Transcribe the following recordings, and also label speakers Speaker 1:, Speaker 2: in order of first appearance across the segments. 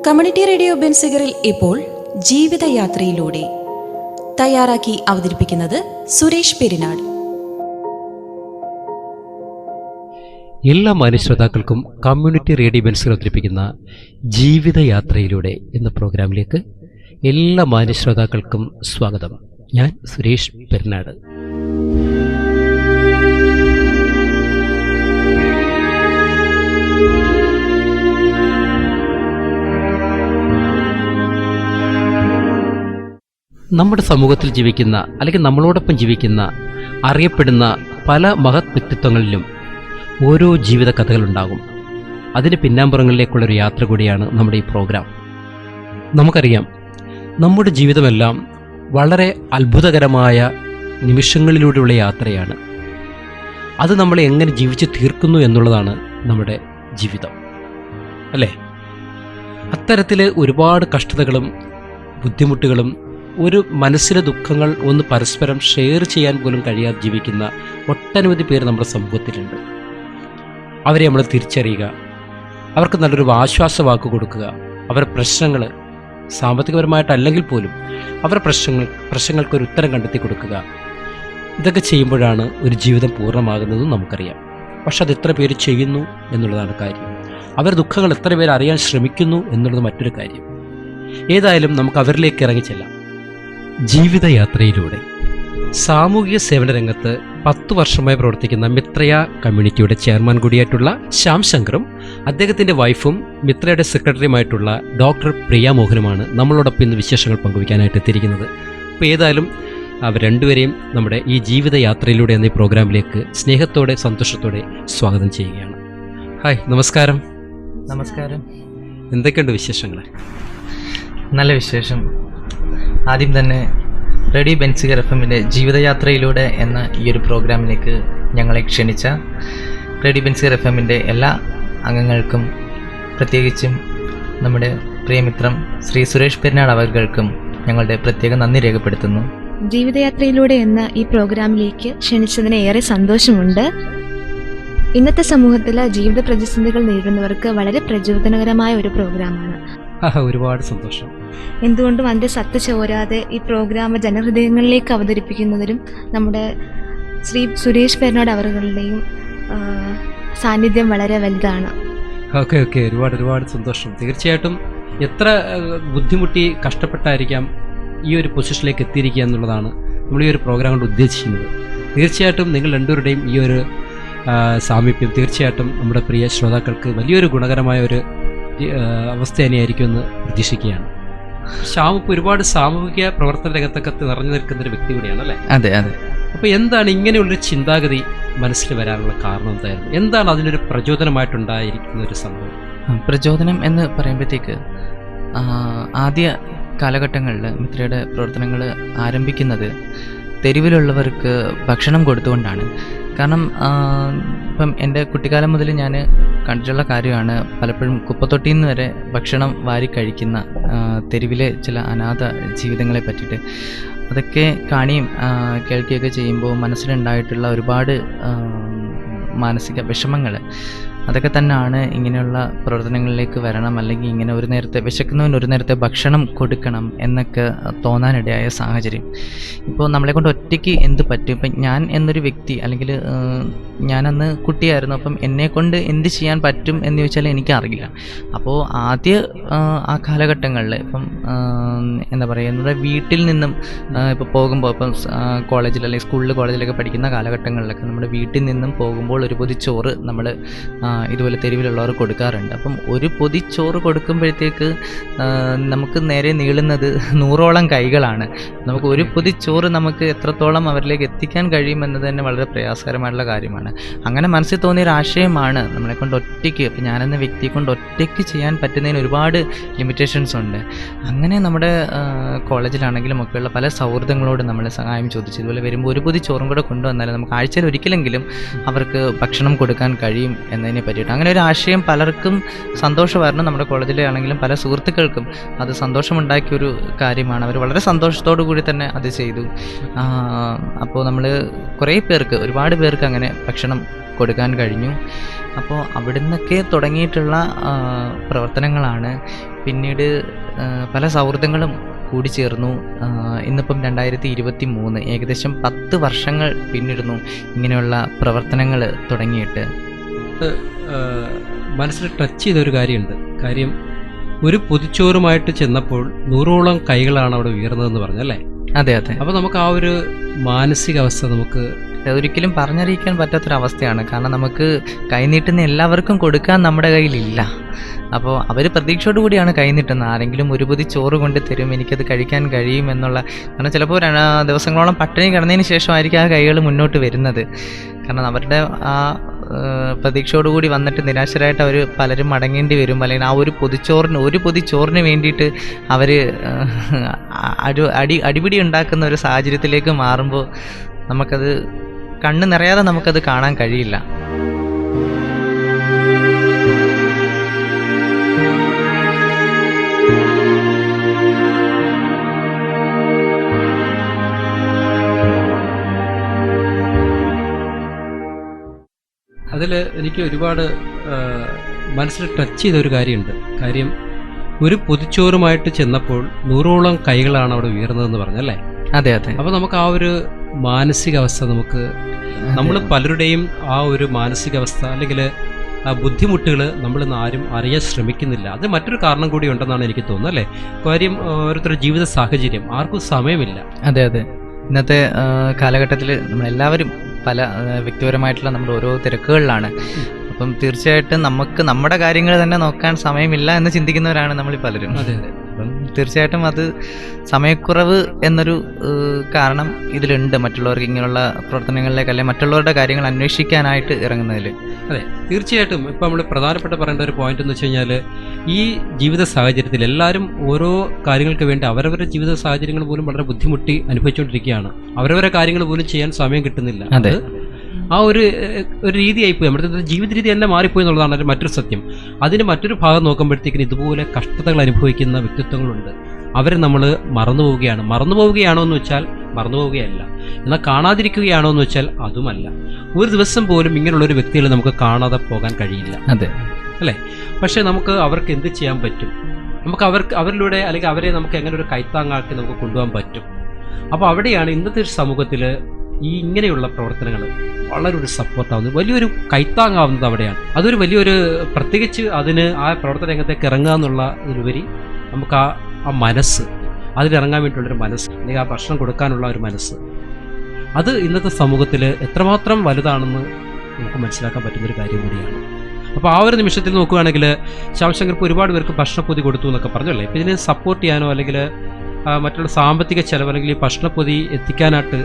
Speaker 1: Community radio ബെൻസിഗറിൽ ഇപ്പോൾ ജീവിതയാത്രയിലൂടെ തയ്യാറാക്കി അവതരിപ്പിക്കുന്നത് സുരേഷ് പെരിനാട്.
Speaker 2: എല്ലാ മാന്യശ്രോതാക്കൾക്കും കമ്മ്യൂണിറ്റി റേഡിയോ ബെൻസിഗർ അവതരിപ്പിക്കുന്ന ജീവിതയാത്രയിലൂടെ എന്ന പ്രോഗ്രാമിലേക്ക് എല്ലാ മാന്യശ്രോതാക്കൾക്കും സ്വാഗതം. ഞാൻ സുരേഷ് പെരിനാട്. നമ്മുടെ സമൂഹത്തിൽ ജീവിക്കുന്ന അല്ലെങ്കിൽ നമ്മളോടൊപ്പം ജീവിക്കുന്ന അറിയപ്പെടുന്ന പല മഹത് വ്യക്തിത്വങ്ങളിലും ഓരോ ജീവിത കഥകളുണ്ടാകും. അതിന് പിന്നാമ്പുറങ്ങളിലേക്കുള്ളൊരു യാത്ര കൂടിയാണ് നമ്മുടെ ഈ പ്രോഗ്രാം. നമുക്കറിയാം, നമ്മുടെ ജീവിതമെല്ലാം വളരെ അത്ഭുതകരമായ നിമിഷങ്ങളിലൂടെയുള്ള യാത്രയാണ്. അത് നമ്മളെ എങ്ങനെ ജീവിച്ച് തീർക്കുന്നു എന്നുള്ളതാണ് നമ്മുടെ ജീവിതം, അല്ലേ? അത്തരത്തിൽ ഒരുപാട് കഷ്ടതകളും ബുദ്ധിമുട്ടുകളും ഒരു മനസ്സിലെ ദുഃഖങ്ങൾ ഒന്ന് പരസ്പരം ഷെയർ ചെയ്യാൻ പോലും കഴിയാതെ ജീവിക്കുന്ന ഒട്ടനവധി പേര് നമ്മുടെ സമൂഹത്തിലുണ്ട്. അവരെ നമ്മൾ തിരിച്ചറിയുക, അവർക്ക് നല്ലൊരു ആശ്വാസവാക്ക് കൊടുക്കുക, അവരുടെ പ്രശ്നങ്ങൾ സാമ്പത്തികപരമായിട്ടല്ലെങ്കിൽ പോലും അവരുടെ പ്രശ്നങ്ങൾക്കൊരു ഉത്തരം കണ്ടെത്തി കൊടുക്കുക. ഇതൊക്കെ ചെയ്യുമ്പോഴാണ് ഒരു ജീവിതം പൂർണ്ണമാകുന്നതും നമുക്കറിയാം. പക്ഷെ അത് എത്ര പേര് ചെയ്യുന്നു എന്നുള്ളതാണ് കാര്യം. അവരുടെ ദുഃഖങ്ങൾ എത്ര പേര് അറിയാൻ ശ്രമിക്കുന്നു എന്നുള്ളത് മറ്റൊരു കാര്യം. ഏതായാലും നമുക്ക് അവരിലേക്ക് ഇറങ്ങിച്ചെല്ലാം. ജീവിതയാത്രയിലൂടെ സാമൂഹിക സേവന രംഗത്ത് 10 വർഷമായി പ്രവർത്തിക്കുന്ന മിത്രയ കമ്മ്യൂണിറ്റിയുടെ ചെയർമാൻ കൂടിയായിട്ടുള്ള ശ്യാം ശങ്കറും അദ്ദേഹത്തിൻ്റെ വൈഫും മിത്രയുടെ സെക്രട്ടറിയുമായിട്ടുള്ള ഡോക്ടർ പ്രിയ മോഹനുമാണ് നമ്മളോടൊപ്പം ഇന്ന് വിശേഷങ്ങൾ പങ്കുവയ്ക്കാനായിട്ട് എത്തിയിരിക്കുന്നത്. അപ്പോൾ ഏതായാലും അവർ രണ്ടുപേരെയും നമ്മുടെ ഈ ജീവിതയാത്രയിലൂടെ എന്ന ഈ പ്രോഗ്രാമിലേക്ക് സ്നേഹത്തോടെ സന്തോഷത്തോടെ സ്വാഗതം ചെയ്യുകയാണ്. ഹായ്, നമസ്കാരം.
Speaker 3: നമസ്കാരം.
Speaker 2: എന്തൊക്കെയുണ്ട് വിശേഷങ്ങൾ?
Speaker 3: നല്ല വിശേഷം. ആദ്യം തന്നെ റേഡിയോ ബെൻസിഗർ FM-ൻ്റെ ജീവിതയാത്രയിലൂടെ എന്ന ഈ ഒരു പ്രോഗ്രാമിലേക്ക് ഞങ്ങളെ ക്ഷണിച്ച റേഡിയോ ബെൻസിഗർ FM-ൻ്റെ എല്ലാ അംഗങ്ങൾക്കും, പ്രത്യേകിച്ചും നമ്മുടെ പ്രിയമിത്രം ശ്രീ സുരേഷ് പെരിനാട് അവർക്കും ഞങ്ങളുടെ പ്രത്യേക നന്ദി രേഖപ്പെടുത്തുന്നു.
Speaker 4: ജീവിതയാത്രയിലൂടെ എന്ന ഈ പ്രോഗ്രാമിലേക്ക് ക്ഷണിച്ചതിന് ഏറെ സന്തോഷമുണ്ട്. ഇന്നത്തെ സമൂഹത്തിലെ ജീവിത പ്രതിസന്ധികൾ നേരിടുന്നവർക്ക് വളരെ പ്രചോദനകരമായ ഒരു പ്രോഗ്രാമാണ്.
Speaker 2: ഒരുപാട് സന്തോഷം.
Speaker 4: എന്തുകൊണ്ടും അതിൻ്റെ സത്ത് ചോരാതെ ഈ പ്രോഗ്രാം ജനഹൃദയങ്ങളിലേക്ക് അവതരിപ്പിക്കുന്നതിലും നമ്മുടെ ശ്രീ സുരേഷ് പെരിനാട് അവരുടെയും സാന്നിധ്യം വളരെ വലുതാണ്.
Speaker 2: ഓക്കെ, ഒരുപാട് സന്തോഷം. തീർച്ചയായിട്ടും എത്ര ബുദ്ധിമുട്ടി കഷ്ടപ്പെട്ടായിരിക്കാം ഈ ഒരു പൊസിഷനിലേക്ക് എത്തിയിരിക്കുക എന്നുള്ളതാണ് നമ്മൾ ഈ ഒരു പ്രോഗ്രാം കൊണ്ട് ഉദ്ദേശിക്കുന്നത്. തീർച്ചയായിട്ടും നിങ്ങൾ രണ്ടുപേരുടെയും ഈ ഒരു സാമീപ്യം തീർച്ചയായിട്ടും നമ്മുടെ പ്രിയ ശ്രോതാക്കൾക്ക് വലിയൊരു ഗുണകരമായ ഒരു അവസ്ഥ തന്നെയായിരിക്കുമെന്ന് പ്രതീക്ഷിക്കുകയാണ്. ശ്യാം ഇപ്പോൾ ഒരുപാട് സാമൂഹിക പ്രവർത്തന രംഗത്തൊക്കെ നിറഞ്ഞു നിൽക്കുന്നൊരു വ്യക്തി കൂടിയാണ്, അല്ലേ?
Speaker 3: അതെ.
Speaker 2: അപ്പോൾ എന്താണ് ഇങ്ങനെയുള്ളൊരു ചിന്താഗതി മനസ്സിൽ വരാനുള്ള കാരണം എന്തായിരുന്നു? എന്താണ് അതിനൊരു പ്രചോദനമായിട്ടുണ്ടായിരിക്കുന്ന ഒരു സംഭവം?
Speaker 3: പ്രചോദനം എന്ന് പറയുമ്പോഴത്തേക്ക് ആദ്യ കാലഘട്ടങ്ങളിൽ മിത്രയുടെ പ്രവർത്തനങ്ങൾ ആരംഭിക്കുന്നത് തെരുവിലുള്ളവർക്ക് ഭക്ഷണം കൊടുത്തുകൊണ്ടാണ്. കാരണം ഇപ്പം എൻ്റെ കുട്ടിക്കാലം മുതൽ ഞാൻ കണ്ടിട്ടുള്ള കാര്യമാണ്, പലപ്പോഴും കുപ്പത്തൊട്ടിയിൽ നിന്ന് വരെ ഭക്ഷണം വാരി കഴിക്കുന്ന തെരുവിലെ ചില അനാഥ ജീവിതങ്ങളെ പറ്റിയിട്ട് അതൊക്കെ കാണുകയും കേൾക്കുകയൊക്കെ ചെയ്യുമ്പോൾ മനസ്സിലുണ്ടായിട്ടുള്ള ഒരുപാട് മാനസിക വിഷമങ്ങൾ, അതൊക്കെ തന്നെയാണ് ഇങ്ങനെയുള്ള പ്രവർത്തനങ്ങളിലേക്ക് വരണം, അല്ലെങ്കിൽ ഇങ്ങനെ ഒരു നേരത്തെ വിശക്കുന്നവന് ഒരു നേരത്തെ ഭക്ഷണം കൊടുക്കണം എന്നൊക്കെ തോന്നാനിടയായ സാഹചര്യം. ഇപ്പോൾ നമ്മളെക്കൊണ്ട് ഒറ്റയ്ക്ക് എന്ത് പറ്റും? ഇപ്പം ഞാൻ എന്നൊരു വ്യക്തി, അല്ലെങ്കിൽ ഞാനന്ന് കുട്ടിയായിരുന്നു, അപ്പം എന്നെക്കൊണ്ട് എന്ത് ചെയ്യാൻ പറ്റും എന്ന് ചോദിച്ചാൽ എനിക്കറിയില്ല. അപ്പോൾ ആ കാലഘട്ടങ്ങളിൽ ഇപ്പം എന്താ പറയുക, വീട്ടിൽ നിന്നും ഇപ്പോൾ പോകുമ്പോൾ, ഇപ്പം കോളേജിൽ അല്ലെങ്കിൽ സ്കൂളിൽ കോളേജിലൊക്കെ പഠിക്കുന്ന കാലഘട്ടങ്ങളിലൊക്കെ നമ്മുടെ വീട്ടിൽ നിന്നും പോകുമ്പോൾ ഒരു പൊതി ചോറ് നമ്മൾ ഇതുപോലെ തെരുവിലുള്ളവർ കൊടുക്കാറുണ്ട്. അപ്പം ഒരു പൊതി ചോറ് കൊടുക്കുമ്പോഴത്തേക്ക് നമുക്ക് നേരെ നീളുന്നത് 100ഓളം കൈകളാണ്. നമുക്ക് ഒരു പൊതി ചോറ് നമുക്ക് എത്രത്തോളം അവരിലേക്ക് എത്തിക്കാൻ കഴിയുമെന്നത് തന്നെ വളരെ പ്രയാസകരമായിട്ടുള്ള കാര്യമാണ്. അങ്ങനെ മനസ്സിൽ തോന്നിയൊരു ആശയമാണ് നമ്മളെക്കൊണ്ട് ഒറ്റയ്ക്ക്, ഇപ്പം ഞാനെന്ന വ്യക്തിയെ കൊണ്ട് ഒറ്റയ്ക്ക് ചെയ്യാൻ പറ്റുന്നതിന് ഒരുപാട് ലിമിറ്റേഷൻസ് ഉണ്ട്. അങ്ങനെ നമ്മുടെ കോളേജിലാണെങ്കിലും ഒക്കെയുള്ള പല സൗഹൃദങ്ങളോട് നമ്മൾ സഹായം ചോദിച്ചു. ഇതുപോലെ വരുമ്പോൾ ഒരു പൊതി ചോറും കൂടെ കൊണ്ടുവന്നാൽ നമുക്ക് ആഴ്ചയിൽ ഒരിക്കലെങ്കിലും അവർക്ക് ഭക്ഷണം കൊടുക്കാൻ കഴിയും എന്നതിനെ പറ്റിയിട്ട് അങ്ങനെ ഒരു ആശയം പലർക്കും സന്തോഷമായിരുന്നു. നമ്മുടെ കോളേജിലെ ആണെങ്കിലും പല സുഹൃത്തുക്കൾക്കും അത് സന്തോഷമുണ്ടാക്കിയൊരു കാര്യമാണ്. അവർ വളരെ സന്തോഷത്തോടു കൂടി തന്നെ അത് ചെയ്തു. അപ്പോൾ നമ്മൾ കുറേ പേർക്ക്, ഒരുപാട് പേർക്ക് അങ്ങനെ ഭക്ഷണം കൊടുക്കാൻ കഴിഞ്ഞു. അപ്പോൾ അവിടെ നിന്നൊക്കെ തുടങ്ങിയിട്ടുള്ള പ്രവർത്തനങ്ങളാണ് പിന്നീട് പല സൗഹൃദങ്ങളും കൂടിച്ചേർന്നു. ഇന്നിപ്പം 2023, ഏകദേശം 10 വർഷങ്ങൾ പിന്നിടുന്നു ഇങ്ങനെയുള്ള പ്രവർത്തനങ്ങൾ തുടങ്ങിയിട്ട്.
Speaker 2: മനസ്സിൽ ടച്ച് ചെയ്തൊരു കാര്യമുണ്ട്. കാര്യം, ഒരു പൊതിച്ചോറുമായിട്ട് ചെന്നപ്പോൾ 100ഓളം കൈകളാണ് അവിടെ ഉയർന്നതെന്ന് പറഞ്ഞല്ലേ?
Speaker 3: അതെ അതെ.
Speaker 2: അപ്പോൾ നമുക്ക് ആ ഒരു മാനസികാവസ്ഥ നമുക്ക്
Speaker 3: ഒരിക്കലും പറഞ്ഞറിയിക്കാൻ പറ്റാത്തൊരവസ്ഥയാണ്. കാരണം നമുക്ക് കൈനീട്ടുന്ന എല്ലാവർക്കും കൊടുക്കാൻ നമ്മുടെ കയ്യിലില്ല. അപ്പോൾ അവർ പ്രതീക്ഷയോടു കൂടിയാണ് കൈനീട്ടുന്നത്. ആരെങ്കിലും ഒരു പൊതി ചോറ് കൊണ്ട് തരും, എനിക്കത് കഴിക്കാൻ കഴിയും എന്നുള്ള. കാരണം ചിലപ്പോൾ ദിവസങ്ങളോളം പട്ടിണി കിടന്നതിന് ശേഷമായിരിക്കും ആ കൈകൾ മുന്നോട്ട് വരുന്നത്. കാരണം അവരുടെ ആ പ്രതീക്ഷയോടുകൂടി വന്നിട്ട് നിരാശരായിട്ട് അവർ പലരും മടങ്ങേണ്ടി വരും. അല്ലെങ്കിൽ ആ ഒരു പൊതി ചോറിന് വേണ്ടിയിട്ട് അവർ അടിപിടി ഉണ്ടാക്കുന്ന ഒരു സാഹചര്യത്തിലേക്ക് മാറുമ്പോൾ നമുക്കത് കണ്ണ് നിറയാതെ നമുക്കത് കാണാൻ കഴിയില്ല.
Speaker 2: അതിൽ എനിക്ക് ഒരുപാട് മനസ്സിൽ ടച്ച് ചെയ്തൊരു കാര്യമുണ്ട്. കാര്യം, ഒരു പൊതിച്ചോറുമായിട്ട് ചെന്നപ്പോൾ 100ഓളം കൈകളാണ് അവിടെ ഉയർന്നതെന്ന് പറഞ്ഞല്ലേ?
Speaker 3: അതെ അതെ.
Speaker 2: അപ്പോൾ നമുക്ക് ആ ഒരു മാനസികാവസ്ഥ നമുക്ക് നമ്മൾ പലരുടെയും ആ ഒരു മാനസികാവസ്ഥ അല്ലെങ്കിൽ ആ ബുദ്ധിമുട്ടുകൾ നമ്മളിന്ന് ആരും അറിയാൻ ശ്രമിക്കുന്നില്ല. അത് മറ്റൊരു കാരണം കൂടി ഉണ്ടെന്നാണ് എനിക്ക് തോന്നുന്നത്, അല്ലേ? കാര്യം, ഓരോരുത്തരുടെ ജീവിത സാഹചര്യം, ആർക്കും സമയമില്ല.
Speaker 3: അതെ അതെ. ഇന്നത്തെ കാലഘട്ടത്തിൽ നമ്മളെല്ലാവരും പല വ്യക്തിപരമായിട്ടുള്ള നമ്മുടെ ഓരോ തിരക്കുകളിലാണ്. അപ്പം തീർച്ചയായിട്ടും നമുക്ക് നമ്മുടെ കാര്യങ്ങൾ തന്നെ നോക്കാൻ സമയമില്ല എന്ന് ചിന്തിക്കുന്നവരാണ് നമ്മൾ പലരും.
Speaker 2: അതെ അതെ.
Speaker 3: അപ്പം തീർച്ചയായിട്ടും അത് സമയക്കുറവ് എന്നൊരു കാരണം ഇതിലുണ്ട്. മറ്റുള്ളവർക്ക് ഇങ്ങനെയുള്ള പ്രവർത്തനങ്ങളിലേക്ക് അല്ലെങ്കിൽ മറ്റുള്ളവരുടെ കാര്യങ്ങൾ അന്വേഷിക്കാനായിട്ട് ഇറങ്ങുന്നതിൽ.
Speaker 2: അതെ, തീർച്ചയായിട്ടും. ഇപ്പം നമ്മൾ പ്രധാനപ്പെട്ട പറയേണ്ട ഒരു പോയിന്റ് എന്ന് വെച്ച് കഴിഞ്ഞാൽ, ഈ ജീവിത സാഹചര്യത്തിൽ എല്ലാവരും ഓരോ കാര്യങ്ങൾക്ക് വേണ്ടി അവരവരുടെ ജീവിത സാഹചര്യങ്ങൾ പോലും വളരെ ബുദ്ധിമുട്ടി അനുഭവിച്ചുകൊണ്ടിരിക്കുകയാണ്. അവരവരുടെ കാര്യങ്ങൾ പോലും ചെയ്യാൻ സമയം കിട്ടുന്നില്ല.
Speaker 3: അതെ.
Speaker 2: ആ ഒരു രീതിയായിപ്പോയി, നമ്മുടെ ജീവിത രീതി തന്നെ മാറിപ്പോയി എന്നുള്ളതാണ് മറ്റൊരു സത്യം. അതിന് മറ്റൊരു ഭാഗം നോക്കുമ്പോഴത്തേക്കിന് ഇതുപോലെ കഷ്ടതകൾ അനുഭവിക്കുന്ന വ്യക്തിത്വങ്ങളുണ്ട്. അവരെ നമ്മൾ മറന്നുപോവുകയാണോ എന്ന് വെച്ചാൽ മറന്നുപോവുകയല്ല, എന്നാൽ കാണാതിരിക്കുകയാണോ എന്ന് വെച്ചാൽ അതുമല്ല. ഒരു ദിവസം പോലും ഇങ്ങനെയുള്ളൊരു വ്യക്തികളെ നമുക്ക് കാണാതെ പോകാൻ കഴിയില്ല.
Speaker 3: അതെ
Speaker 2: അല്ലേ? പക്ഷേ നമുക്ക് അവർക്ക് എന്ത് ചെയ്യാൻ പറ്റും? നമുക്ക് അവരിലൂടെ അല്ലെങ്കിൽ അവരെ നമുക്ക് എങ്ങനെ ഒരു കൈത്താങ്ങാക്കി നമുക്ക് കൊണ്ടുപോകാൻ പറ്റും? അപ്പോൾ അവിടെയാണ് ഇന്നത്തെ ഒരു സമൂഹത്തിൽ ഈ ഇങ്ങനെയുള്ള പ്രവർത്തനങ്ങൾ വളരെ ഒരു സപ്പോർട്ടാവുന്നത്, വലിയൊരു കൈത്താങ്ങാവുന്നത് അവിടെയാണ്. അതൊരു വലിയൊരു, പ്രത്യേകിച്ച് അതിന് ആ പ്രവർത്തന രംഗത്തേക്ക് ഇറങ്ങുക എന്നുള്ളതിലുപരി നമുക്ക് ആ മനസ്സ്, അതിലിറങ്ങാൻ വേണ്ടിയുള്ളൊരു മനസ്സ്, അല്ലെങ്കിൽ ആ ഭക്ഷണം കൊടുക്കാനുള്ള ഒരു മനസ്സ്, അത് ഇന്നത്തെ സമൂഹത്തിൽ എത്രമാത്രം വലുതാണെന്ന് നമുക്ക് മനസ്സിലാക്കാൻ പറ്റുന്നൊരു കാര്യം കൂടിയാണ്. അപ്പോൾ ആ ഒരു നിമിഷത്തിൽ നോക്കുകയാണെങ്കിൽ ശാംശങ്കർ ഇപ്പോൾ ഒരുപാട് പേർക്ക് ഭക്ഷണപ്പൊതി കൊടുത്തു എന്നൊക്കെ പറഞ്ഞല്ലേ? ഇപ്പോൾ ഇതിനെ സപ്പോർട്ട് ചെയ്യാനോ അല്ലെങ്കിൽ മറ്റുള്ള സാമ്പത്തിക ചെലവ് അല്ലെങ്കിൽ ഈ ഭക്ഷണപ്പൊതി എത്തിക്കാനായിട്ട്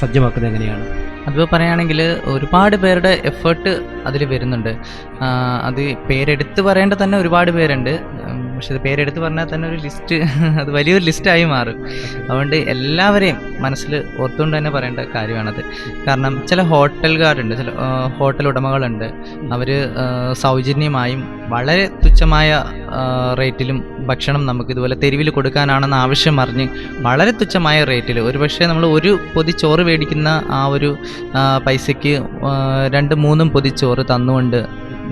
Speaker 2: സജ്ജമാക്കുന്നത് എങ്ങനെയാണ്?
Speaker 3: അതിപ്പോൾ പറയുകയാണെങ്കിൽ ഒരുപാട് പേരുടെ എഫേർട്ട് അതിൽ വരുന്നുണ്ട്. അത് പേരെടുത്ത് പറയേണ്ട തന്നെ ഒരുപാട് പേരുണ്ട്. പക്ഷെ അത് പേരെടുത്ത് പറഞ്ഞാൽ തന്നെ ഒരു ലിസ്റ്റ്, അത് വലിയൊരു ലിസ്റ്റായി മാറും. അതുകൊണ്ട് എല്ലാവരെയും മനസ്സിൽ ഓർത്തുകൊണ്ട് തന്നെ പറയേണ്ട കാര്യമാണത്. കാരണം ചില ഹോട്ടലുകാരുണ്ട്, ചില ഹോട്ടൽ ഉടമകളുണ്ട്, അവർ സൗജന്യമായും വളരെ തുച്ഛമായ റേറ്റിലും ഭക്ഷണം നമുക്ക് ഇതുപോലെ തെരുവിൽ കൊടുക്കാനാണെന്ന് ആവശ്യം അറിഞ്ഞ് വളരെ തുച്ഛമായ റേറ്റിൽ, ഒരുപക്ഷെ നമ്മൾ ഒരു പൊതി ചോറ് മേടിക്കുന്ന ആ ഒരു പൈസയ്ക്ക് 2-3 പൊതി ചോറ് തന്നുകൊണ്ട്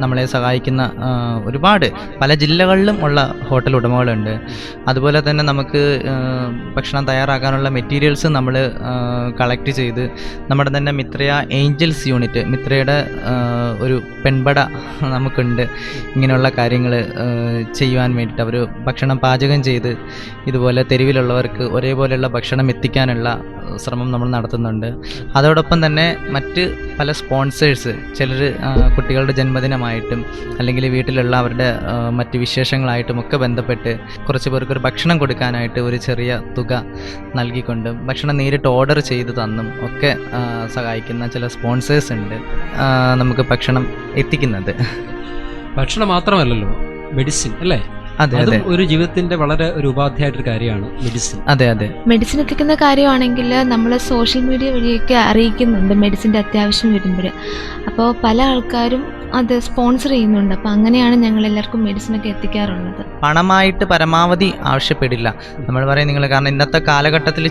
Speaker 3: നമ്മളെ സഹായിക്കുന്ന ഒരുപാട് പല ജില്ലകളിലും ഉള്ള ഹോട്ടൽ ഉടമകളുണ്ട്. അതുപോലെ തന്നെ നമുക്ക് ഭക്ഷണം തയ്യാറാക്കാനുള്ള മെറ്റീരിയൽസ് നമ്മൾ കളക്ട് ചെയ്ത് നമ്മുടെ തന്നെ മിത്രയ ഏഞ്ചൽസ് യൂണിറ്റ്, മിത്രയുടെ ഒരു പെൺപട നമുക്കുണ്ട്. ഇങ്ങനെയുള്ള കാര്യങ്ങൾ ചെയ്യുവാൻ വേണ്ടിയിട്ട് അവർ ഭക്ഷണം പാചകം ചെയ്ത് ഇതുപോലെ തെരുവിലുള്ളവർക്ക് ഒരേപോലെയുള്ള ഭക്ഷണം എത്തിക്കാനുള്ള ശ്രമം നമ്മൾ നടത്തുന്നുണ്ട്. അതോടൊപ്പം തന്നെ മറ്റ് പല സ്പോൺസേഴ്സ്, ചിലർ കുട്ടികളുടെ ജന്മദിനമായിട്ടും അല്ലെങ്കിൽ വീട്ടിലുള്ള അവരുടെ മറ്റ് വിശേഷങ്ങളായിട്ടും ഒക്കെ ബന്ധപ്പെട്ട് കുറച്ച് പേർക്ക് ഒരു ഭക്ഷണം കൊടുക്കാനായിട്ട് ഒരു ചെറിയ തുക നൽകിക്കൊണ്ടും ഭക്ഷണം നേരിട്ട് ഓർഡർ ചെയ്ത് തന്നും ഒക്കെ സഹായിക്കുന്ന ചില സ്പോൺസേഴ്സ് ഉണ്ട് നമുക്ക് ഭക്ഷണം എത്തിക്കുന്നത്.
Speaker 2: ഭക്ഷണം മാത്രമല്ലല്ലോ, മെഡിസിൻ അല്ലേ?
Speaker 3: അതെ അതെ.
Speaker 2: ഒരു ജീവിതത്തിന്റെ വളരെ ഒരു ഉപാധിയായിട്ടൊരു കാര്യമാണ് മെഡിസിൻ.
Speaker 3: അതെ അതെ.
Speaker 4: മെഡിസിൻ എത്തിക്കുന്ന കാര്യമാണെങ്കിൽ നമ്മൾ സോഷ്യൽ മീഡിയ വഴിയൊക്കെ അറിയിക്കുന്നുണ്ട് മെഡിസിൻ്റെ അത്യാവശ്യം വരുമ്പോൾ. അപ്പോൾ പല ആൾക്കാരും അത് സ്പോൺസർ ചെയ്യുന്നുണ്ട്. അപ്പോൾ അങ്ങനെയാണ് ഞങ്ങൾ എല്ലാവർക്കും മെഡിസിനൊക്കെ എത്തിക്കാറുള്ളത്.
Speaker 3: പണമായിട്ട് പരമാവധി ആവശ്യപ്പെടില്ല നമ്മൾ പറയും നിങ്ങൾ. കാരണം ഇന്നത്തെ കാലഘട്ടത്തിൽ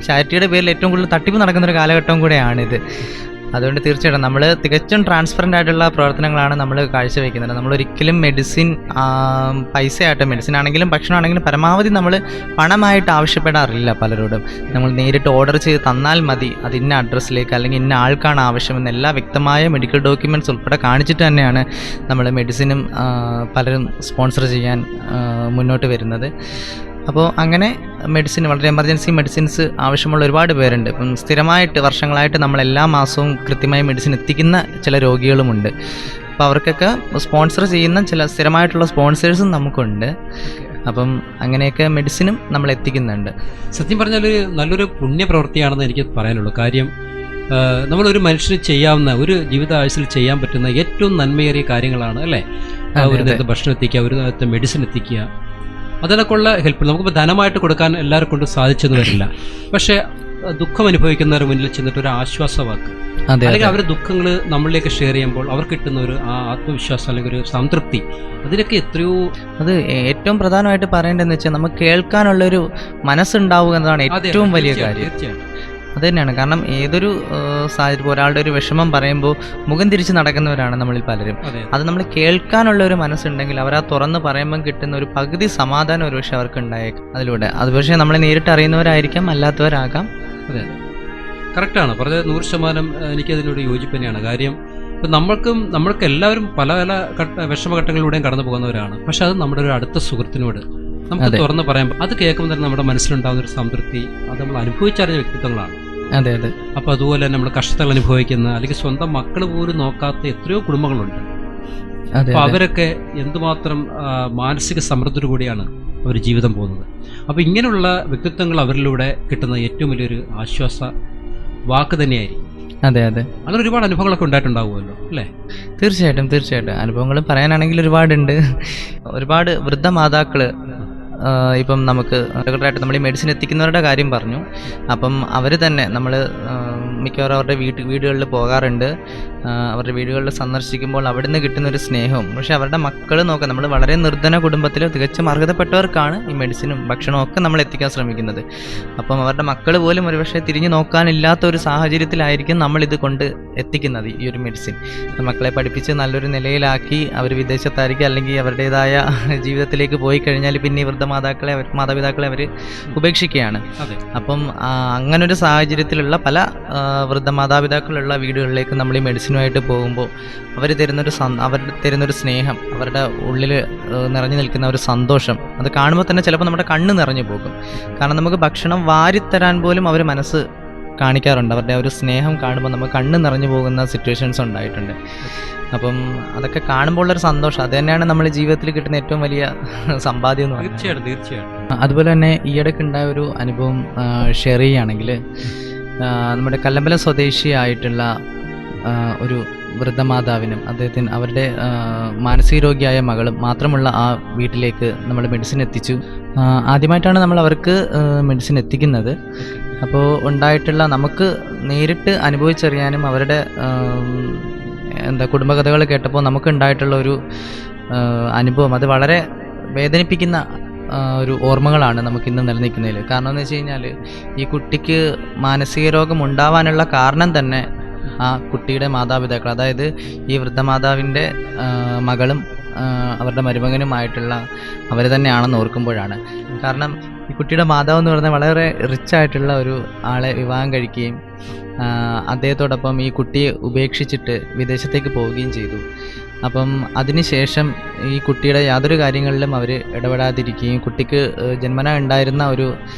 Speaker 3: ചാരിറ്റിയുടെ പേരിൽ ഏറ്റവും കൂടുതൽ തട്ടിപ്പ് നടക്കുന്നൊരു കാലഘട്ടം കൂടെയാണിത്. അതുകൊണ്ട് തീർച്ചയായിട്ടും നമ്മൾ തികച്ചും ട്രാൻസ്പെറൻ്റ് ആയിട്ടുള്ള പ്രവർത്തനങ്ങളാണ് നമ്മൾ കാഴ്ചവെക്കുന്നത്. നമ്മളൊരിക്കലും മെഡിസിൻ പൈസയായിട്ട്, മെഡിസിൻ ആണെങ്കിലും ഭക്ഷണമാണെങ്കിലും പരമാവധി നമ്മൾ പണമായിട്ട് ആവശ്യപ്പെടാറില്ല പലരോടും. നമ്മൾ നേരിട്ട് ഓർഡർ ചെയ്ത് തന്നാൽ മതി, അത് ഇന്ന അഡ്രസ്സിലേക്ക് അല്ലെങ്കിൽ ഇന്ന ആൾക്കാണ് ആവശ്യമെന്ന് എല്ലാ വ്യക്തമായ മെഡിക്കൽ ഡോക്യുമെൻറ്റ്സ് ഉൾപ്പെടെ കാണിച്ചിട്ട് തന്നെയാണ് നമ്മൾ മെഡിസിനും പലരും സ്പോൺസർ ചെയ്യാൻ മുന്നോട്ട് വരുന്നത്. അപ്പോൾ അങ്ങനെ മെഡിസിൻ, വളരെ എമർജൻസി മെഡിസിൻസ് ആവശ്യമുള്ള ഒരുപാട് പേരുണ്ട്. ഇപ്പം സ്ഥിരമായിട്ട് വർഷങ്ങളായിട്ട് നമ്മൾ എല്ലാ മാസവും കൃത്യമായി മെഡിസിൻ എത്തിക്കുന്ന ചില രോഗികളുമുണ്ട്. അപ്പോൾ അവർക്കൊക്കെ സ്പോൺസർ ചെയ്യുന്ന ചില സ്ഥിരമായിട്ടുള്ള സ്പോൺസേഴ്സും നമുക്കുണ്ട്. അപ്പം അങ്ങനെയൊക്കെ മെഡിസിനും നമ്മൾ എത്തിക്കുന്നുണ്ട്.
Speaker 2: സത്യം പറഞ്ഞാൽ നല്ലൊരു പുണ്യപ്രവൃത്തിയാണെന്ന് എനിക്ക് പറയാനുള്ളൂ. കാര്യം നമ്മളൊരു മനുഷ്യന് ചെയ്യാവുന്ന, ഒരു ജീവിതായുസ്സിൽ ചെയ്യാൻ പറ്റുന്ന ഏറ്റവും നന്മയേറിയ കാര്യങ്ങളാണ് അല്ലേ? ഒരു നേരത്തെ ഭക്ഷണം എത്തിക്കുക, ഒരു നേരത്തെ മെഡിസിൻ എത്തിക്കുക, അതിനൊക്കെയുള്ള ഹെൽപ്പ് നമുക്കിപ്പോൾ ധനമായിട്ട് കൊടുക്കാൻ എല്ലാവരും കൊണ്ട് സാധിച്ചെന്ന് വരില്ല. പക്ഷേ ദുഃഖം അനുഭവിക്കുന്നവരുടെ മുന്നിൽ ചെന്നിട്ട് ഒരു ആശ്വാസവാക്ക്, അല്ലെങ്കിൽ അവരുടെ ദുഃഖങ്ങൾ നമ്മളിലേക്ക് ഷെയർ ചെയ്യുമ്പോൾ അവർക്ക് കിട്ടുന്ന ഒരു ആത്മവിശ്വാസം അല്ലെങ്കിൽ ഒരു സംതൃപ്തി, അതിനൊക്കെ എത്രയോ.
Speaker 3: അത് ഏറ്റവും പ്രധാനമായിട്ട് പറയേണ്ടതെന്ന് വെച്ചാൽ നമുക്ക് കേൾക്കാനുള്ളൊരു മനസ്സുണ്ടാവുക എന്നതാണ് ഏറ്റവും വലിയ കാര്യം.
Speaker 2: തീർച്ചയായിട്ടും
Speaker 3: അത് തന്നെയാണ്. കാരണം ഏതൊരു സാഹചര്യം, ഒരാളുടെ ഒരു വിഷമം പറയുമ്പോൾ മുഖം തിരിച്ച് നടക്കുന്നവരാണ് നമ്മളിൽ പലരും. അത് നമ്മൾ കേൾക്കാനുള്ള ഒരു മനസ്സുണ്ടെങ്കിൽ അവർ ആ തുറന്ന് പറയുമ്പോൾ കിട്ടുന്ന ഒരു പകുതി സമാധാനം ഒരുപക്ഷെ അവർക്ക് ഉണ്ടായേക്കാം അതിലൂടെ. അത് പക്ഷേ നമ്മളെ നേരിട്ട് അറിയുന്നവരായിരിക്കാം, അല്ലാത്തവരാകാം.
Speaker 2: അതെ, കറക്റ്റാണ് പറഞ്ഞത്, 100% എനിക്കതിനോട് യോജിപ്പ് തന്നെയാണ്. കാര്യം ഇപ്പം നമ്മൾക്ക് എല്ലാവരും പല വിഷമഘട്ടങ്ങളിലൂടെയും കടന്നു പോകുന്നവരാണ്. പക്ഷെ അത് നമ്മുടെ ഒരു അടുത്ത സുഹൃത്തിനോട് നമുക്ക് തുറന്ന് പറയാം, അത് കേൾക്കുമ്പോൾ തന്നെ നമ്മുടെ മനസ്സിലുണ്ടാകുന്ന ഒരു സംതൃപ്തി, അത് നമ്മൾ അനുഭവിച്ചറിഞ്ഞ വ്യക്തിത്വങ്ങളാണ്.
Speaker 3: അതെ അതെ.
Speaker 2: അപ്പോൾ അതുപോലെ തന്നെ നമ്മൾ കഷ്ടതകൾ അനുഭവിക്കുന്ന, അല്ലെങ്കിൽ സ്വന്തം മക്കൾ പോലും നോക്കാത്ത എത്രയോ കുടുംബങ്ങളുണ്ട്. അപ്പോൾ അവരൊക്കെ എന്തുമാത്രം മാനസിക സമൃദ്ധിയോടു കൂടിയാണ് അവർ ജീവിതം പോകുന്നത്. അപ്പോൾ ഇങ്ങനെയുള്ള വ്യക്തിത്വങ്ങൾ അവരിലൂടെ കിട്ടുന്ന ഏറ്റവും വലിയൊരു ആശ്വാസ വാക്ക് തന്നെയായിരിക്കും.
Speaker 3: അതെ അതെ.
Speaker 2: അങ്ങനെ ഒരുപാട് അനുഭവങ്ങളൊക്കെ ഉണ്ടായിട്ടുണ്ടാവുമല്ലോ അല്ലേ?
Speaker 3: തീർച്ചയായിട്ടും തീർച്ചയായിട്ടും. അനുഭവങ്ങൾ പറയാനാണെങ്കിൽ ഒരുപാടുണ്ട്. ഒരുപാട് വൃദ്ധ മാതാക്കൾ ഇപ്പം നമുക്ക് റെഗുലറായിട്ട് നമ്മൾ ഈ മെഡിസിൻ എത്തിക്കുന്നവരുടെ കാര്യം പറഞ്ഞു. അപ്പം അവർ തന്നെ നമ്മൾ മിക്കവാറും അവരുടെ വീടുകളിൽ പോകാറുണ്ട്. അവരുടെ വീടുകളിൽ സന്ദർശിക്കുമ്പോൾ അവിടെ നിന്ന് കിട്ടുന്നൊരു സ്നേഹവും, പക്ഷേ അവരുടെ മക്കൾ നോക്കാം, നമ്മൾ വളരെ നിർധന കുടുംബത്തിൽ തികച്ചും അർഹതപ്പെട്ടവർക്കാണ് ഈ മെഡിസിനും ഭക്ഷണവും ഒക്കെ നമ്മൾ എത്തിക്കാൻ ശ്രമിക്കുന്നത്. അപ്പം അവരുടെ മക്കൾ പോലും ഒരുപക്ഷെ തിരിഞ്ഞു നോക്കാനില്ലാത്ത ഒരു സാഹചര്യത്തിലായിരിക്കും നമ്മളിത് കൊണ്ട് എത്തിക്കുന്നത്, ഈ ഒരു മെഡിസിൻ. മക്കളെ പഠിപ്പിച്ച് നല്ലൊരു നിലയിലാക്കി അവർ വിദേശത്തായിരിക്കും, അല്ലെങ്കിൽ അവരുടേതായ ജീവിതത്തിലേക്ക് പോയി കഴിഞ്ഞാൽ പിന്നെ ഈ മാതാപിതാക്കളെ അവർ ഉപേക്ഷിക്കുകയാണ്. അപ്പം അങ്ങനൊരു സാഹചര്യത്തിലുള്ള പല വൃദ്ധ മാതാപിതാക്കളുള്ള വീടുകളിലേക്ക് നമ്മൾ ഈ മെഡിസിനുമായിട്ട് പോകുമ്പോൾ അവർ തരുന്നൊരു സ്നേഹം, അവരുടെ ഉള്ളിൽ നിറഞ്ഞു നിൽക്കുന്ന ഒരു സന്തോഷം, അത് കാണുമ്പോൾ തന്നെ ചിലപ്പോൾ നമ്മുടെ കണ്ണ് നിറഞ്ഞു പോകും. കാരണം നമുക്ക് ഭക്ഷണം വാരിത്തരാൻ പോലും അവർ മനസ്സ് കാണിക്കാറുണ്ട്. അവരുടെ ഒരു സ്നേഹം കാണുമ്പോൾ നമുക്ക് കണ്ണ് നിറഞ്ഞു പോകുന്ന സിറ്റുവേഷൻസ് ഉണ്ടായിട്ടുണ്ട്. അപ്പം അതൊക്കെ കാണുമ്പോൾ ഉള്ളൊരു സന്തോഷം, അത് തന്നെയാണ് നമ്മുടെ ജീവിതത്തിൽ കിട്ടുന്ന ഏറ്റവും വലിയ സമ്പാദ്യം എന്ന് പറയുന്നത്.
Speaker 2: തീർച്ചയായിട്ടും.
Speaker 3: അതുപോലെ തന്നെ ഈയിടയ്ക്ക് ഉണ്ടായ ഒരു അനുഭവം ഷെയർ ചെയ്യുകയാണെങ്കിൽ, നമ്മുടെ കല്ലമ്പലം സ്വദേശിയായിട്ടുള്ള ഒരു വൃദ്ധമാതാവിനും അവരുടെ മാനസിക രോഗിയായ മകളും മാത്രമുള്ള ആ വീട്ടിലേക്ക് നമ്മൾ മെഡിസിൻ എത്തിച്ചു. ആദ്യമായിട്ടാണ് നമ്മൾ അവർക്ക് മെഡിസിൻ എത്തിക്കുന്നത്. അപ്പോൾ ഉണ്ടായിട്ടുള്ള, നമുക്ക് നേരിട്ട് അനുഭവിച്ചറിയാനും അവരുടെ കുടുംബകഥകൾ കേട്ടപ്പോൾ നമുക്ക് ഉണ്ടായിട്ടുള്ള ഒരു അനുഭവം, അത് വളരെ വേദനിപ്പിക്കുന്ന ഒരു ഓർമ്മകളാണ് നമുക്കിന്ന് നിലനിൽക്കുന്നതിൽ. കാരണം എന്ന് വെച്ച് കഴിഞ്ഞാൽ, ഈ കുട്ടിക്ക് മാനസിക രോഗം ഉണ്ടാവാനുള്ള കാരണം തന്നെ ആ കുട്ടിയുടെ മാതാപിതാക്കൾ, അതായത് ഈ വൃദ്ധമാതാവിൻ്റെ മകളും അവരുടെ മരുമകനുമായിട്ടുള്ള അവർ തന്നെയാണെന്ന് ഓർക്കുമ്പോഴാണ്. കാരണം ഈ കുട്ടിയുടെ മാതാവ് എന്ന് പറഞ്ഞാൽ വളരെ റിച്ചായിട്ടുള്ള ഒരു ആളെ വിവാഹം കഴിക്കുകയും അദ്ദേഹത്തോടൊപ്പം ഈ കുട്ടിയെ ഉപേക്ഷിച്ചിട്ട് വിദേശത്തേക്ക് പോവുകയും ചെയ്തു. അപ്പം അതിനുശേഷം ഈ കുട്ടിയുടെ യാതൊരു കാര്യങ്ങളിലും അവർ ഇടപെടാതിരിക്കുകയും, കുട്ടിക്ക് ജന്മന ഉണ്ടായിരുന്ന ഒരു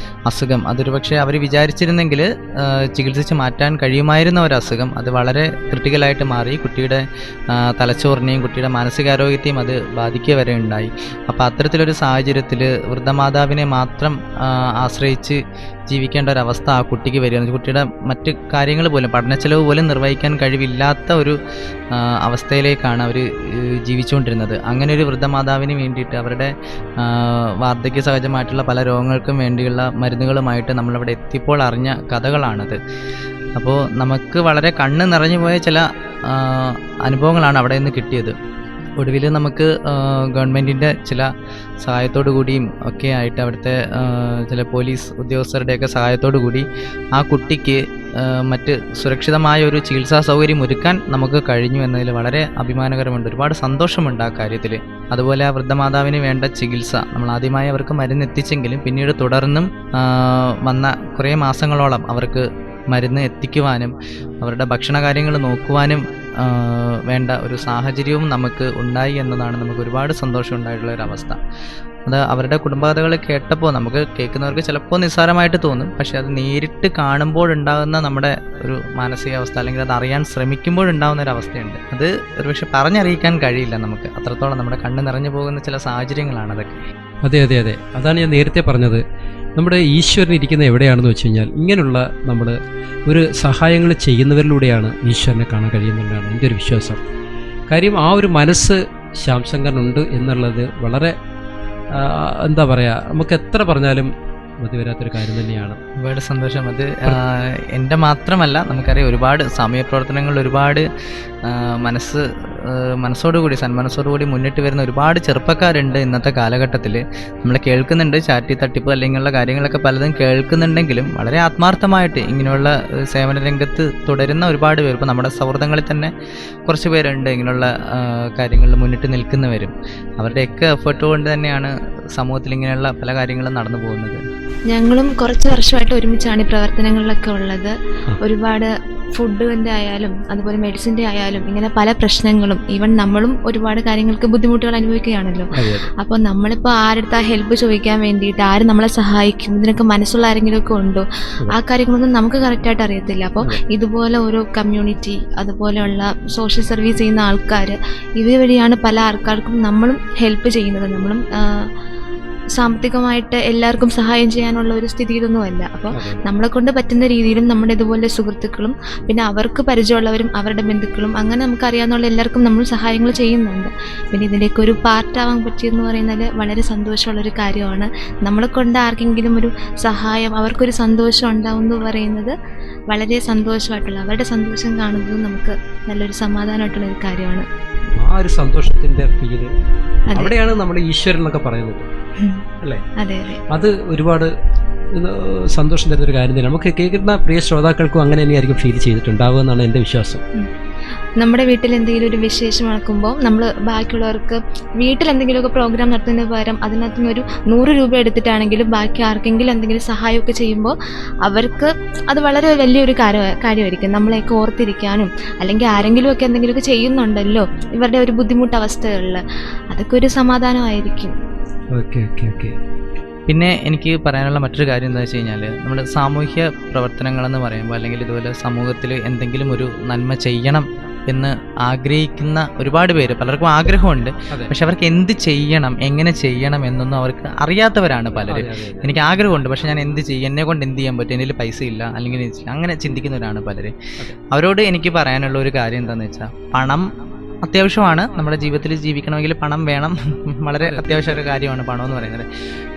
Speaker 3: അസുഖം, അതൊരു പക്ഷേ അവർ വിചാരിച്ചിരുന്നെങ്കിൽ ചികിത്സിച്ച് മാറ്റാൻ കഴിയുമായിരുന്ന ഒരു അസുഖം, അത് വളരെ ക്രിട്ടിക്കലായിട്ട് മാറി കുട്ടിയുടെ തലച്ചോറിനെയും കുട്ടിയുടെ മാനസികാരോഗ്യത്തെയും അത് ബാധിക്കുക വരെ ഉണ്ടായി. അപ്പോൾ അത്തരത്തിലൊരു സാഹചര്യത്തിൽ വൃദ്ധമാതാവിനെ മാത്രം ആശ്രയിച്ച് ജീവിക്കേണ്ട ഒരവസ്ഥ ആ കുട്ടിക്ക് വരികയാണ്. കുട്ടിയുടെ മറ്റ് കാര്യങ്ങൾ പോലും, പഠനച്ചെലവ് പോലും നിർവഹിക്കാൻ കഴിവില്ലാത്ത ഒരു അവസ്ഥയിലേക്കാണ് അവർ ജീവിച്ചുകൊണ്ടിരുന്നത്. അങ്ങനെ ഒരു വൃദ്ധമാതാവിന് വേണ്ടിയിട്ട് അവരുടെ വാർദ്ധക്യ സഹജമായിട്ടുള്ള പല രോഗങ്ങൾക്കും വേണ്ടിയുള്ള മരുന്നുകളുമായിട്ട് നമ്മളവിടെ എത്തിയപ്പോൾ അറിഞ്ഞ കഥകളാണത്. അപ്പോൾ നമുക്ക് വളരെ കണ്ണ് നിറഞ്ഞു പോയ ചില അനുഭവങ്ങളാണ് അവിടെ നിന്ന് കിട്ടിയത്. ഒടുവിൽ നമുക്ക് ഗവൺമെൻറ്റിൻ്റെ ചില സഹായത്തോടു കൂടിയും ഒക്കെ ആയിട്ട്, അവിടുത്തെ ചില പോലീസ് ഉദ്യോഗസ്ഥരുടെയൊക്കെ സഹായത്തോടു കൂടി ആ കുട്ടിക്ക് മറ്റ് സുരക്ഷിതമായ ഒരു ചികിത്സാ സൗകര്യം ഒരുക്കാൻ നമുക്ക് കഴിഞ്ഞു എന്നതിൽ വളരെ അഭിമാനകരമുണ്ട്. ഒരുപാട് സന്തോഷമുണ്ട് ആ കാര്യത്തിൽ. അതുപോലെ ആ വൃദ്ധമാതാവിന് വേണ്ട ചികിത്സ നമ്മൾ ആദ്യമായി അവർക്ക് മരുന്ന് എത്തിച്ചെങ്കിലും പിന്നീട് തുടർന്നും വന്ന കുറേ മാസങ്ങളോളം അവർക്ക് മരുന്ന് എത്തിക്കുവാനും അവരുടെ ഭക്ഷണ കാര്യങ്ങൾ നോക്കുവാനും വേണ്ട ഒരു സാഹചര്യവും നമുക്ക് ഉണ്ടായി എന്നതാണ് നമുക്ക് ഒരുപാട് സന്തോഷം ഉണ്ടായിട്ടുള്ള ഒരു അവസ്ഥ. അത് അവരുടെ കുടുംബകഥകൾ കേട്ടപ്പോൾ നമുക്ക് കേൾക്കുന്നവർക്ക് ചിലപ്പോൾ നിസ്സാരമായിട്ട് തോന്നും, പക്ഷെ അത് നേരിട്ട് കാണുമ്പോഴുണ്ടാകുന്ന നമ്മുടെ ഒരു മാനസികാവസ്ഥ അല്ലെങ്കിൽ അത് അറിയാൻ ശ്രമിക്കുമ്പോഴുണ്ടാകുന്ന ഒരു അവസ്ഥയുണ്ട്. അത് ഒരുപക്ഷെ പറഞ്ഞറിയിക്കാൻ കഴിയില്ല നമുക്ക്. അത്രത്തോളം നമ്മുടെ കണ്ണ് നിറഞ്ഞു പോകുന്ന ചില സാഹചര്യങ്ങളാണ് അതൊക്കെ.
Speaker 2: അതെ അതെ അതെ, അതാണ് ഞാൻ നേരത്തെ പറഞ്ഞത്. നമ്മുടെ ഈശ്വരൻ ഇരിക്കുന്ന എവിടെയാണെന്ന് വെച്ച് കഴിഞ്ഞാൽ ഇങ്ങനെയുള്ള നമ്മൾ ഒരു സഹായങ്ങൾ ചെയ്യുന്നവരിലൂടെയാണ് ഈശ്വരനെ കാണാൻ കഴിയുന്നതാണ് എൻ്റെ ഒരു വിശ്വാസം. കാര്യം ആ ഒരു മനസ്സ് ശ്യാംശങ്കറിനുണ്ട് എന്നുള്ളത് വളരെ എന്താ പറയുക, നമുക്ക് എത്ര പറഞ്ഞാലും മതി വരാത്തൊരു കാര്യം തന്നെയാണ്.
Speaker 3: ഒരുപാട് സന്തോഷം. അത് എൻ്റെ മാത്രമല്ല, നമുക്കറിയാം ഒരുപാട് സാമൂഹ്യ പ്രവർത്തനങ്ങളിൽ ഒരുപാട് മനസ്സോടുകൂടി സന്മനസ്സോടുകൂടി മുന്നിട്ട് വരുന്ന ഒരുപാട് ചെറുപ്പക്കാരുണ്ട് ഇന്നത്തെ കാലഘട്ടത്തിൽ. നമ്മൾ കേൾക്കുന്നുണ്ട് ചാറ്റി തട്ടിപ്പ് അല്ലെങ്കിലുള്ള കാര്യങ്ങളൊക്കെ പലതും കേൾക്കുന്നുണ്ടെങ്കിലും വളരെ ആത്മാർത്ഥമായിട്ട് ഇങ്ങനെയുള്ള സേവന രംഗത്ത് തുടരുന്ന ഒരുപാട് പേർ, ഇപ്പോൾ നമ്മുടെ സൗഹൃദങ്ങളിൽ തന്നെ കുറച്ച് പേരുണ്ട് ഇങ്ങനെയുള്ള കാര്യങ്ങളിൽ മുന്നിട്ട് നിൽക്കുന്നവരും. അവരുടെയൊക്കെ എഫേർട്ട് കൊണ്ട് തന്നെയാണ് സമൂഹത്തിൽ ഇങ്ങനെയുള്ള പല കാര്യങ്ങളും നടന്നു പോകുന്നത്.
Speaker 4: ഞങ്ങളും കുറച്ച് വർഷമായിട്ട് ഒരുമിച്ചാണ് ഈ പ്രവർത്തനങ്ങളിലൊക്കെ ഉള്ളത്. ഒരുപാട് ഫുഡിൻ്റെ ആയാലും അതുപോലെ മെഡിസിൻ്റെ ആയാലും ഇങ്ങനെ പല പ്രശ്നങ്ങളും, ഈവൻ നമ്മളും ഒരുപാട് കാര്യങ്ങൾക്ക് ബുദ്ധിമുട്ടുകൾ അനുഭവിക്കുകയാണല്ലോ. അപ്പോൾ നമ്മളിപ്പോൾ ആരുടെ ഹെൽപ്പ് ചോദിക്കാൻ വേണ്ടിയിട്ട് ആര് നമ്മളെ സഹായിക്കും, ഇതിനൊക്കെ മനസ്സുള്ള ആരെങ്കിലുമൊക്കെ ഉണ്ടോ, ആ കാര്യങ്ങളൊന്നും നമുക്ക് കറക്റ്റായിട്ട് അറിയത്തില്ല. അപ്പോൾ ഇതുപോലെ ഓരോ കമ്മ്യൂണിറ്റി അതുപോലെയുള്ള സോഷ്യൽ സർവീസ് ചെയ്യുന്ന ആൾക്കാർ, ഇവർ വഴിയാണ് പല ആൾക്കാർക്കും നമ്മളും ഹെൽപ്പ് ചെയ്യുന്നത്. നമ്മളും സാമ്പത്തികമായിട്ട് എല്ലാവർക്കും സഹായം ചെയ്യാനുള്ള ഒരു സ്ഥിതിയിലൊന്നുമല്ല. അപ്പോൾ നമ്മളെ കൊണ്ട് പറ്റുന്ന രീതിയിലും നമ്മുടെ ഇതുപോലെ സുഹൃത്തുക്കളും പിന്നെ അവർക്ക് പരിചയമുള്ളവരും അവരുടെ ബന്ധുക്കളും അങ്ങനെ നമുക്കറിയാവുന്ന എല്ലാവർക്കും നമ്മൾ സഹായങ്ങൾ ചെയ്യുന്നുണ്ട്. പിന്നെ ഇതിൻ്റെയൊക്കെ ഒരു പാർട്ടാവാൻ പറ്റിയെന്ന് പറയുന്നത് വളരെ സന്തോഷമുള്ളൊരു കാര്യമാണ്. നമ്മളെ കൊണ്ട് ആർക്കെങ്കിലും ഒരു സഹായം, അവർക്കൊരു സന്തോഷം ഉണ്ടാവും എന്ന് പറയുന്നത് വളരെ സന്തോഷമായിട്ടുള്ള, അവരുടെ സന്തോഷം കാണുന്നത് നമുക്ക് നല്ലൊരു സമാധാനമായിട്ടുള്ള ഒരു കാര്യമാണ്.
Speaker 2: ആ ഒരു സന്തോഷത്തിൻ്റെ ഫീല് അവിടെയാണ് നമ്മുടെ ഈശ്വരൻ എന്നൊക്കെ പറയുന്നത് അല്ലേ?
Speaker 4: അതെ അതെ,
Speaker 2: അത് ഒരുപാട് സന്തോഷം തരുന്നൊരു കാര്യം തന്നെ. നമുക്ക് കേൾക്കുന്ന പ്രിയ ശ്രോതാക്കൾക്കും അങ്ങനെ തന്നെയായിരിക്കും ഫീൽ ചെയ്തിട്ടുണ്ടാവുക എന്നാണ് എൻ്റെ വിശ്വാസം.
Speaker 4: നമ്മുടെ വീട്ടിൽ എന്തെങ്കിലും ഒരു വിശേഷം നടക്കുമ്പോൾ നമ്മൾ ബാക്കിയുള്ളവർക്ക് വീട്ടിൽ എന്തെങ്കിലുമൊക്കെ പ്രോഗ്രാം നടത്തുന്നതിന് പകരം അതിനകത്ത് നിന്ന് ഒരു 100 രൂപ എടുത്തിട്ടാണെങ്കിലും ബാക്കി ആർക്കെങ്കിലും എന്തെങ്കിലും സഹായമൊക്കെ ചെയ്യുമ്പോൾ അവർക്ക് അത് വളരെ വലിയൊരു കാര്യമായിരിക്കും. നമ്മളെയൊക്കെ ഓർത്തിരിക്കാനും അല്ലെങ്കിൽ ആരെങ്കിലുമൊക്കെ എന്തെങ്കിലുമൊക്കെ ചെയ്യുന്നുണ്ടല്ലോ ഇവരുടെ ഒരു ബുദ്ധിമുട്ടവസ്ഥകളിൽ, അതൊക്കെ ഒരു സമാധാനമായിരിക്കും.
Speaker 2: Okay okay okay.
Speaker 3: പിന്നെ എനിക്ക് പറയാനുള്ള മറ്റൊരു കാര്യം എന്താ വെച്ച് കഴിഞ്ഞാൽ, നമ്മുടെ സാമൂഹ്യ പ്രവർത്തനങ്ങളെന്ന് പറയുമ്പോൾ അല്ലെങ്കിൽ ഇതുപോലെ സമൂഹത്തിൽ എന്തെങ്കിലും ഒരു നന്മ ചെയ്യണം എന്ന് ആഗ്രഹിക്കുന്ന ഒരുപാട് പേര്, പലർക്കും ആഗ്രഹമുണ്ട്, പക്ഷെ അവർക്ക് എന്ത് ചെയ്യണം എങ്ങനെ ചെയ്യണം എന്നൊന്നും അവർക്ക് അറിയാത്തവരാണ് പലരും. എനിക്ക് ആഗ്രഹമുണ്ട്, പക്ഷെ ഞാൻ എന്ത് ചെയ്യും, എന്നെ കൊണ്ട് എന്ത് ചെയ്യാൻ പറ്റും, എൻ്റെ കയ്യിൽ പൈസ ഇല്ല അല്ലെങ്കിൽ അങ്ങനെ ചിന്തിക്കുന്നവരാണ് പലരും. അവരോട് എനിക്ക് പറയാനുള്ള ഒരു കാര്യം എന്താണെന്ന് വെച്ചാൽ, പണം അത്യാവശ്യമാണ്, നമ്മുടെ ജീവിതത്തിൽ ജീവിക്കണമെങ്കിൽ പണം വേണം, വളരെ അത്യാവശ്യ ഒരു കാര്യമാണ് പണം എന്ന് പറയുന്നത്.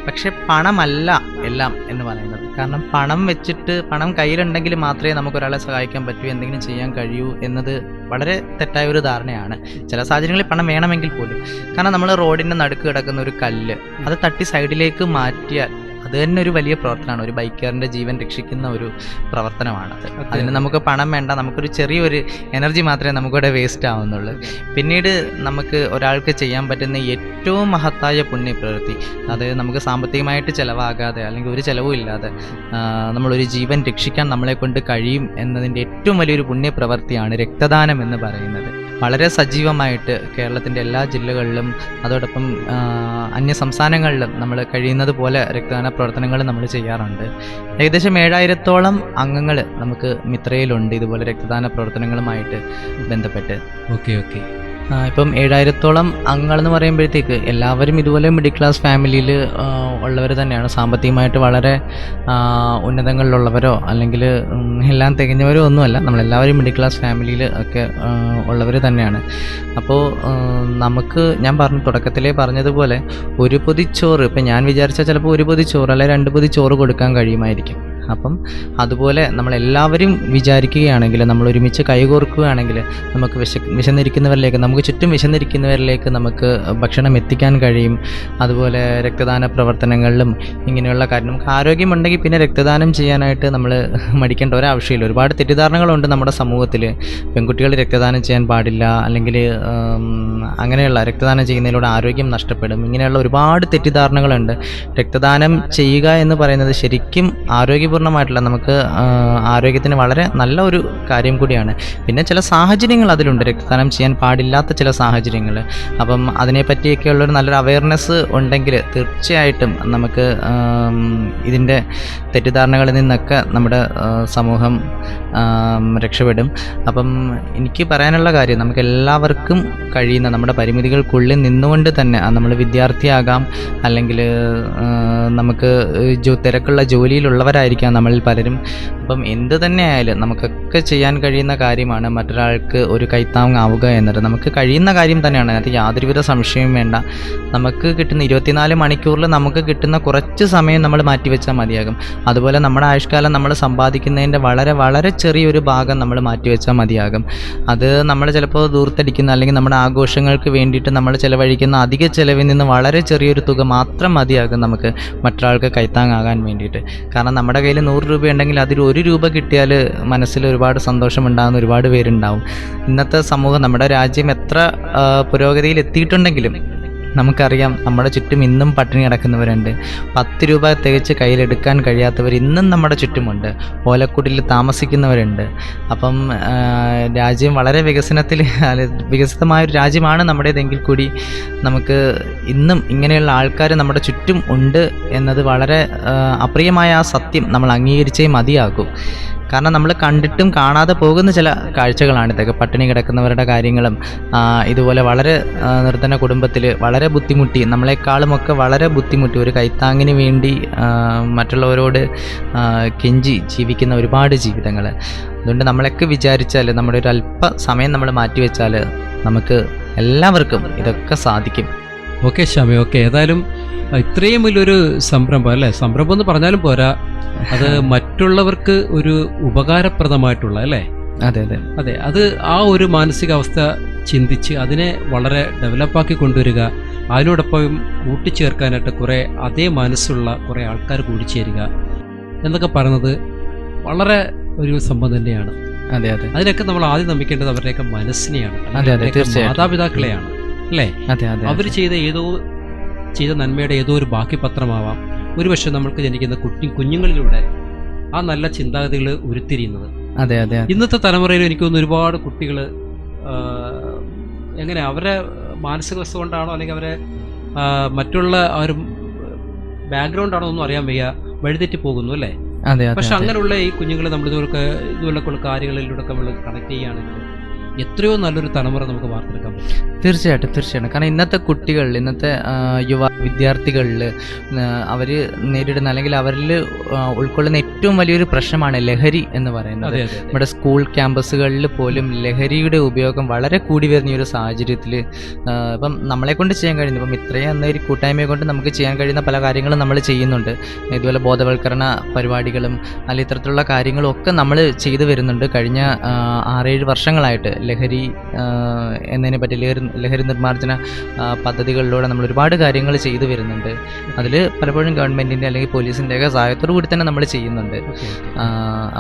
Speaker 3: പക്ഷെ പണമല്ല എല്ലാം എന്ന് പറയുന്നത്. കാരണം പണം വെച്ചിട്ട്, പണം കയ്യിലുണ്ടെങ്കിൽ മാത്രമേ നമുക്കൊരാളെ സഹായിക്കാൻ പറ്റൂ, എന്തെങ്കിലും ചെയ്യാൻ കഴിയൂ എന്നത് വളരെ തെറ്റായ ഒരു ധാരണയാണ്. ചില സാഹചര്യങ്ങളിൽ പണം വേണമെങ്കിൽ പോലും. കാരണം നമ്മൾ റോഡിൻ്റെ നടുക്ക് കിടക്കുന്ന ഒരു കല്ല് അത് തട്ടി സൈഡിലേക്ക് മാറ്റിയാൽ അത് തന്നെ ഒരു വലിയ പ്രവർത്തനമാണ്. ഒരു ബൈക്കറിൻ്റെ ജീവൻ രക്ഷിക്കുന്ന ഒരു പ്രവർത്തനമാണത്. അതിന് നമുക്ക് പണം വേണ്ട, നമുക്കൊരു ചെറിയൊരു എനർജി മാത്രമേ നമുക്കിവിടെ വേസ്റ്റ് ആവുന്നുള്ളൂ. പിന്നീട് നമുക്ക് ഒരാൾക്ക് ചെയ്യാൻ പറ്റുന്ന ഏറ്റവും മഹത്തായ പുണ്യപ്രവൃത്തി, അതായത് നമുക്ക് സാമ്പത്തികമായിട്ട് ചിലവാകാതെ അല്ലെങ്കിൽ ഒരു ചിലവും ഇല്ലാതെ നമ്മളൊരു ജീവൻ രക്ഷിക്കാൻ നമ്മളെ കൊണ്ട് കഴിയും എന്നതിൻ്റെ ഏറ്റവും വലിയൊരു പുണ്യപ്രവൃത്തിയാണ് രക്തദാനം എന്ന് പറയുന്നത്. വളരെ സജീവമായിട്ട് കേരളത്തിൻ്റെ എല്ലാ ജില്ലകളിലും അതോടൊപ്പം അന്യ സംസ്ഥാനങ്ങളിലും നമ്മൾ കഴിയുന്നത് പോലെ രക്തദാന പ്രവർത്തനങ്ങൾ നമ്മൾ ചെയ്യാറുണ്ട്. ഏകദേശം 7000-ഓളം അംഗങ്ങൾ നമുക്ക് മിത്രയിലുണ്ട് ഇതുപോലെ രക്തദാന പ്രവർത്തനങ്ങളുമായിട്ട് ബന്ധപ്പെട്ട്.
Speaker 2: Okay okay.
Speaker 3: ഇപ്പം 7000-ഓളം അംഗങ്ങളെന്ന് പറയുമ്പോഴത്തേക്ക് എല്ലാവരും ഇതുപോലെ മിഡിൽ ക്ലാസ് ഫാമിലിയിൽ ഉള്ളവർ തന്നെയാണ്. സാമ്പത്തികമായിട്ട് വളരെ ഉന്നതങ്ങളിലുള്ളവരോ അല്ലെങ്കിൽ എല്ലാം തികഞ്ഞവരോ ഒന്നുമല്ല, നമ്മളെല്ലാവരും മിഡിൽ ക്ലാസ് ഫാമിലിയിൽ ഒക്കെ ഉള്ളവർ തന്നെയാണ്. അപ്പോൾ നമുക്ക്, ഞാൻ തുടക്കത്തിലേ പറഞ്ഞതുപോലെ ഒരു പൊതി ചോറ്, ഇപ്പം ഞാൻ വിചാരിച്ചാൽ ചിലപ്പോൾ ഒരു പൊതി ചോറ് അല്ലെങ്കിൽ 2 പൊതി ചോറ് കൊടുക്കാൻ കഴിയുമായിരിക്കും. അപ്പം അതുപോലെ നമ്മളെല്ലാവരും വിചാരിക്കുകയാണെങ്കിൽ, നമ്മൾ ഒരുമിച്ച് കൈകോർക്കുകയാണെങ്കിൽ നമുക്ക് വിശന്നിരിക്കുന്നവരിലേക്ക്, നമുക്ക് ചുറ്റും വിശന്നിരിക്കുന്നവരിലേക്ക് നമുക്ക് ഭക്ഷണം എത്തിക്കാൻ കഴിയും. അതുപോലെ രക്തദാന പ്രവർത്തനങ്ങളിലും ഇങ്ങനെയുള്ള കാര്യം, നമുക്ക് ആരോഗ്യമുണ്ടെങ്കിൽ പിന്നെ രക്തദാനം ചെയ്യാനായിട്ട് നമ്മൾ മടിക്കേണ്ട ഒരാവശ്യമില്ല. ഒരുപാട് തെറ്റിദ്ധാരണകളുണ്ട് നമ്മുടെ സമൂഹത്തിൽ. പെൺകുട്ടികൾ രക്തദാനം ചെയ്യാൻ പാടില്ല, അല്ലെങ്കിൽ അങ്ങനെയുള്ള രക്തദാനം ചെയ്യുന്നതിലൂടെ ആരോഗ്യം നഷ്ടപ്പെടും, ഇങ്ങനെയുള്ള ഒരുപാട് തെറ്റിദ്ധാരണകളുണ്ട്. രക്തദാനം ചെയ്യുക എന്ന് പറയുന്നത് ശരിക്കും ആരോഗ്യപൂർണ്ണമായിട്ടുള്ള, നമുക്ക് ആരോഗ്യത്തിന് വളരെ നല്ല ഒരു കാര്യം കൂടിയാണ്. പിന്നെ ചില സാഹചര്യങ്ങൾ അതിലുണ്ട്, രക്തദാനം ചെയ്യാൻ പാടില്ലാത്ത ചില സാഹചര്യങ്ങൾ. അപ്പം അതിനെപ്പറ്റിയൊക്കെയുള്ളൊരു നല്ലൊരു അവയർനെസ് ഉണ്ടെങ്കിൽ തീർച്ചയായിട്ടും നമുക്ക് ഇതിൻ്റെ തെറ്റിദ്ധാരണകളിൽ നിന്നൊക്കെ നമ്മുടെ സമൂഹം രക്ഷപ്പെടും. അപ്പം എനിക്ക് പറയാനുള്ള കാര്യം, നമുക്ക് എല്ലാവർക്കും കഴിയുന്ന നമ്മുടെ പരിമിതികൾക്കുള്ളിൽ നിന്നുകൊണ്ട് തന്നെ, നമ്മൾ വിദ്യാർത്ഥിയാകാം, അല്ലെങ്കിൽ നമുക്ക് തിരക്കുള്ള ജോലിയിലുള്ളവരായിരിക്കാം നമ്മളിൽ പലരും. അപ്പം എന്ത് തന്നെ ആയാലും നമുക്കൊക്കെ ചെയ്യാൻ കഴിയുന്ന കാര്യമാണ് മറ്റൊരാൾക്ക് ഒരു കൈത്താങ്ങാവുക എന്നത്. നമുക്ക് കഴിയുന്ന കാര്യം തന്നെയാണ്, അതിനകത്ത് യാതൊരുവിധ സംശയവും വേണ്ട. നമുക്ക് കിട്ടുന്ന 24 മണിക്കൂറിൽ നമുക്ക് കിട്ടുന്ന കുറച്ച് സമയം നമ്മൾ മാറ്റിവെച്ചാൽ മതിയാകും. അതുപോലെ നമ്മുടെ ആയുഷ്കാലം നമ്മൾ സമ്പാദിക്കുന്നതിൻ്റെ വളരെ വളരെ ചെറിയൊരു ഭാഗം നമ്മൾ മാറ്റിവെച്ചാൽ മതിയാകും. അത് നമ്മൾ ചിലപ്പോൾ ദൂർത്തടിക്കുന്ന, അല്ലെങ്കിൽ നമ്മുടെ ആഘോഷങ്ങൾക്ക് വേണ്ടിയിട്ട് നമ്മൾ ചിലവഴിക്കുന്ന അധിക ചിലവിൽ നിന്ന് വളരെ ചെറിയൊരു തുക മാത്രം മതിയാകും നമുക്ക് മറ്റൊരാൾക്ക് കൈത്താങ്ങാകാൻ വേണ്ടിയിട്ട്. കാരണം നമ്മുടെ കയ്യിൽ 100 രൂപ ഉണ്ടെങ്കിൽ അതിൽ 1 രൂപ കിട്ടിയാൽ മനസ്സിൽ ഒരുപാട് സന്തോഷമുണ്ടാകുന്ന ഒരുപാട് പേരുണ്ടാവും. ഇന്നത്തെ സമൂഹം, നമ്മുടെ രാജ്യം എത്ര പുരോഗതിയിൽ എത്തിയിട്ടുണ്ടെങ്കിലും നമുക്കറിയാം നമ്മുടെ ചുറ്റും ഇന്നും പട്ടിണി കിടക്കുന്നവരുണ്ട്. 10 രൂപ തികച്ച് കയ്യിലെടുക്കാൻ കഴിയാത്തവർ ഇന്നും നമ്മുടെ ചുറ്റുമുണ്ട്. ഓലക്കുടിൽ താമസിക്കുന്നവരുണ്ട്. അപ്പം രാജ്യം വളരെ വികസിതമായൊരു രാജ്യമാണ് നമ്മുടേതെങ്കിൽ കൂടി നമുക്ക് ഇന്നും ഇങ്ങനെയുള്ള ആൾക്കാർ നമ്മുടെ ചുറ്റും ഉണ്ട് എന്നത് വളരെ അപ്രിയമായ ആ സത്യം നമ്മൾ അംഗീകരിച്ചേ മതിയാകും. കാരണം നമ്മൾ കണ്ടിട്ടും കാണാതെ പോകുന്ന ചില കാഴ്ചകളാണിതൊക്കെ. പട്ടിണി കിടക്കുന്നവരുടെ കാര്യങ്ങളും, ഇതുപോലെ വളരെ നിർധന കുടുംബത്തിൽ വളരെ ബുദ്ധിമുട്ടി, നമ്മളെക്കാളുമൊക്കെ വളരെ ബുദ്ധിമുട്ടി ഒരു കൈത്താങ്ങിന് വേണ്ടി മറ്റുള്ളവരോട് കെഞ്ചി ജീവിക്കുന്ന ഒരുപാട് ജീവിതങ്ങൾ. അതുകൊണ്ട് നമ്മളൊക്കെ വിചാരിച്ചാൽ, നമ്മുടെ ഒരു അല്പ സമയം നമ്മൾ മാറ്റിവെച്ചാൽ നമുക്ക് എല്ലാവർക്കും ഇതൊക്കെ സാധിക്കും.
Speaker 2: ഓക്കെ ശ്യാമേ, ഓക്കെ. ഏതായാലും ഇത്രയും വലിയൊരു സംരംഭം അല്ലേ, സംരംഭം എന്ന് പറഞ്ഞാലും പോരാ, അത് മറ്റുള്ളവർക്ക് ഒരു ഉപകാരപ്രദമായിട്ടുള്ള, അല്ലേ?
Speaker 3: അതെ അതെ
Speaker 2: അതെ, അത് ആ ഒരു മാനസികാവസ്ഥ ചിന്തിച്ച് അതിനെ വളരെ ഡെവലപ്പാക്കി കൊണ്ടുവരിക, അതിനോടൊപ്പം കൂട്ടിച്ചേർക്കാനായിട്ട് കുറേ അതേ മനസ്സുള്ള കുറേ ആൾക്കാർ കൂടിച്ചേരുക എന്നൊക്കെ പറയുന്നത് വളരെ ഒരു സംഭവം തന്നെയാണ്.
Speaker 3: അതെ അതെ
Speaker 2: അതിനൊക്കെ നമ്മൾ ആദ്യം നമിക്കേണ്ടത് അവരുടെയൊക്കെ മനസ്സിനെയാണ്, മാതാപിതാക്കളെയാണ്, അല്ലേ?
Speaker 3: അതെ അതെ
Speaker 2: അവർ ചെയ്ത നന്മയുടെ ഏതോ ഒരു ബാക്കി പത്രമാവാം ഒരുപക്ഷെ നമ്മൾക്ക് ജനിക്കുന്ന കുഞ്ഞുങ്ങളിലൂടെ ആ നല്ല ചിന്താഗതികൾ ഉരുത്തിരിയുന്നത്.
Speaker 3: അതെ അതെ
Speaker 2: ഇന്നത്തെ തലമുറയിൽ എനിക്ക് തോന്നുന്നു ഒരുപാട് കുട്ടികൾ എങ്ങനെ അവരെ മാനസികാവസ്ഥ കൊണ്ടാണോ, അല്ലെങ്കിൽ അവരെ മറ്റുള്ള ആ ഒരു ബാക്ക്ഗ്രൗണ്ട് ആണോ ഒന്നും അറിയാൻ വയ്യ, വഴിതെറ്റി പോകുന്നു, അല്ലേ? പക്ഷെ അങ്ങനെയുള്ള ഈ കുഞ്ഞുങ്ങളെ നമ്മൾ ഇതുപോലുള്ള കാര്യങ്ങളിലൂടെ നമ്മൾ കണക്ട് ചെയ്യുകയാണെങ്കിൽ എത്രയോ നല്ലൊരു തലമുറ നമുക്ക് വാർത്തെടുക്കാൻ പറ്റും.
Speaker 3: തീർച്ചയായിട്ടും. കാരണം ഇന്നത്തെ കുട്ടികൾ, ഇന്നത്തെ വിദ്യാർത്ഥികളിൽ അവർ നേരിടുന്ന, അല്ലെങ്കിൽ അവരിൽ ഉൾക്കൊള്ളുന്ന ഏറ്റവും വലിയൊരു പ്രശ്നമാണ് ലഹരി എന്ന് പറയുന്നത്. നമ്മുടെ സ്കൂൾ ക്യാമ്പസുകളിൽ പോലും ലഹരിയുടെ ഉപയോഗം വളരെ കൂടി വരുന്ന ഒരു സാഹചര്യത്തിൽ ഇപ്പം നമ്മളെ കൊണ്ട് ചെയ്യാൻ കഴിയുന്നു, ഇപ്പം ഇത്രയും എന്നൊരു കൂട്ടായ്മയെ കൊണ്ട് നമുക്ക് ചെയ്യാൻ കഴിയുന്ന പല കാര്യങ്ങളും നമ്മൾ ചെയ്യുന്നുണ്ട്. ഇതുപോലെ ബോധവൽക്കരണ പരിപാടികളും അല്ലെങ്കിൽ ഇത്തരത്തിലുള്ള കാര്യങ്ങളും ഒക്കെ നമ്മൾ ചെയ്തു വരുന്നുണ്ട്. കഴിഞ്ഞ 6-7 വർഷങ്ങളായിട്ട് ലഹരി എന്നതിനെ പറ്റി, ലഹരി നിർമ്മാർജ്ജന പദ്ധതികളിലൂടെ നമ്മൾ ഒരുപാട് കാര്യങ്ങൾ ചെയ്തു വരുന്നുണ്ട്. അതിൽ പലപ്പോഴും ഗവൺമെൻറ്റിൻ്റെ അല്ലെങ്കിൽ പോലീസിൻ്റെയൊക്കെ സഹായത്തോടു കൂടി തന്നെ നമ്മൾ ചെയ്യുന്നുണ്ട്.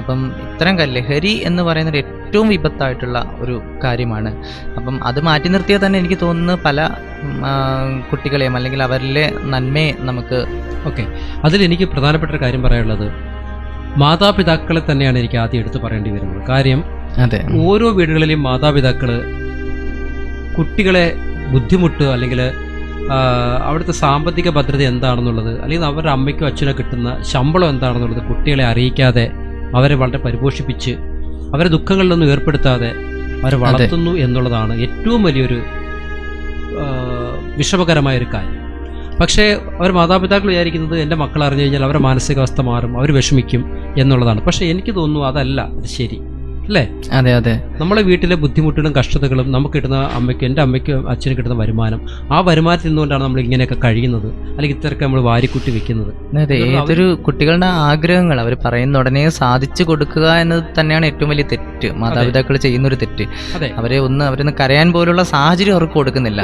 Speaker 3: അപ്പം ഇത്തരം ലഹരി എന്ന് പറയുന്നത് ഏറ്റവും വിപത്തായിട്ടുള്ള ഒരു കാര്യമാണ്. അപ്പം അത് മാറ്റി നിർത്തിയാൽ തന്നെ എനിക്ക് തോന്നുന്നു പല കുട്ടികളെയും അല്ലെങ്കിൽ അവരിലെ നന്മയെ നമുക്ക്
Speaker 2: അതിലെനിക്ക് പ്രധാനപ്പെട്ട ഒരു കാര്യം പറയാനുള്ളത്, മാതാപിതാക്കളെ തന്നെയാണ് എനിക്ക് ആദ്യം എടുത്ത് പറയേണ്ടി വരുന്നത്. കാര്യം ഓരോ വീടുകളിലെയും മാതാപിതാക്കൾ കുട്ടികളെ ബുദ്ധിമുട്ട്, അല്ലെങ്കിൽ അവിടുത്തെ സാമ്പത്തിക ഭദ്രത എന്താണെന്നുള്ളത്, അല്ലെങ്കിൽ അവരുടെ അമ്മയ്ക്കോ അച്ഛനോ കിട്ടുന്ന ശമ്പളം എന്താണെന്നുള്ളത് കുട്ടികളെ അറിയിക്കാതെ അവരെ വളരെ പരിപോഷിപ്പിച്ച് അവരെ ദുഃഖങ്ങളിലൊന്നും ഏർപ്പെടുത്താതെ അവരെ വളർത്തുന്നു എന്നുള്ളതാണ് ഏറ്റവും വലിയൊരു വിഷമകരമായൊരു കാര്യം. പക്ഷേ അവർ മാതാപിതാക്കൾ വിചാരിക്കുന്നത് എൻ്റെ മക്കൾ അറിഞ്ഞു കഴിഞ്ഞാൽ അവരുടെ മാനസികാവസ്ഥ മാറും, അവർ വിഷമിക്കും എന്നുള്ളതാണ്. പക്ഷേ എനിക്ക് തോന്നുന്നു അതല്ല അത് ശരി, അല്ലേ?
Speaker 3: അതെ അതെ.
Speaker 2: നമ്മളെ വീട്ടിലെ ബുദ്ധിമുട്ടുകളും കഷ്ടതകളും നമുക്ക് കിട്ടുന്ന അമ്മയ്ക്കും എൻ്റെ അമ്മയ്ക്കും അച്ഛനും കിട്ടുന്ന വരുമാനം, ആ വരുമാനത്തിൽ നിന്നുകൊണ്ടാണ് നമ്മൾ ഇങ്ങനെയൊക്കെ കഴിയുന്നത്, അല്ലെങ്കിൽ ഇത്രയൊക്കെ നമ്മൾ വാരിക്കുട്ടി വെക്കുന്നത്.
Speaker 3: അതെ, ഏതൊരു കുട്ടികളുടെ ആഗ്രഹങ്ങൾ അവർ പറയുന്ന ഉടനെ സാധിച്ചു കൊടുക്കുക എന്നത് തന്നെയാണ് ഏറ്റവും വലിയ തെറ്റ്, മാതാപിതാക്കൾ ചെയ്യുന്നൊരു തെറ്റ്. അവരൊന്ന് കരയാൻ പോലുള്ള സാഹചര്യം അവർക്ക് കൊടുക്കുന്നില്ല.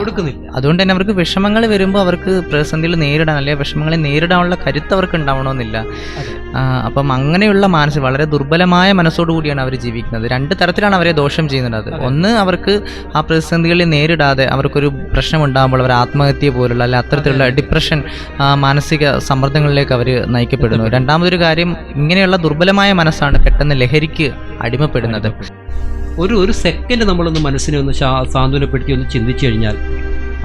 Speaker 3: അതുകൊണ്ട് തന്നെ അവർക്ക് വിഷമങ്ങൾ വരുമ്പോൾ അവർക്ക് പ്രതിസന്ധികൾ നേരിടാൻ, അല്ലെങ്കിൽ വിഷമങ്ങളെ നേരിടാനുള്ള കരുത്ത് അവർക്ക് ഉണ്ടാവണമെന്നില്ല. അപ്പം അങ്ങനെയുള്ള മനസ്സ്, വളരെ ദുർബലമായ മനസ്സോടുകൂടിയാണ് അവർ ജീവിക്കുന്നത്. രണ്ട് തരത്തിലാണ് അവരെ ദോഷം ചെയ്യുന്നത്. ഒന്ന്, അവർക്ക് ആ പ്രതിസന്ധികളിൽ നേരിടാതെ അവർക്കൊരു പ്രശ്നം ഉണ്ടാകുമ്പോൾ അവർ ആത്മഹത്യ പോലുള്ള അല്ല അത്തരത്തിലുള്ള ഡിപ്രഷൻ, മാനസിക സമ്മർദ്ദങ്ങളിലേക്ക് അവർ നയിക്കപ്പെടുന്നു. രണ്ടാമതൊരു കാര്യം, ഇങ്ങനെയുള്ള ദുർബലമായ മനസ്സാണ് പെട്ടെന്ന് ലഹരിക്ക് അടിമപ്പെടുന്നത്.
Speaker 2: ഒരു സെക്കൻഡ് നമ്മളൊന്ന് മനസ്സിനെ ഒന്ന് സാന്ത്വനപ്പെടുത്തി ഒന്ന് ചിന്തിച്ചു കഴിഞ്ഞാൽ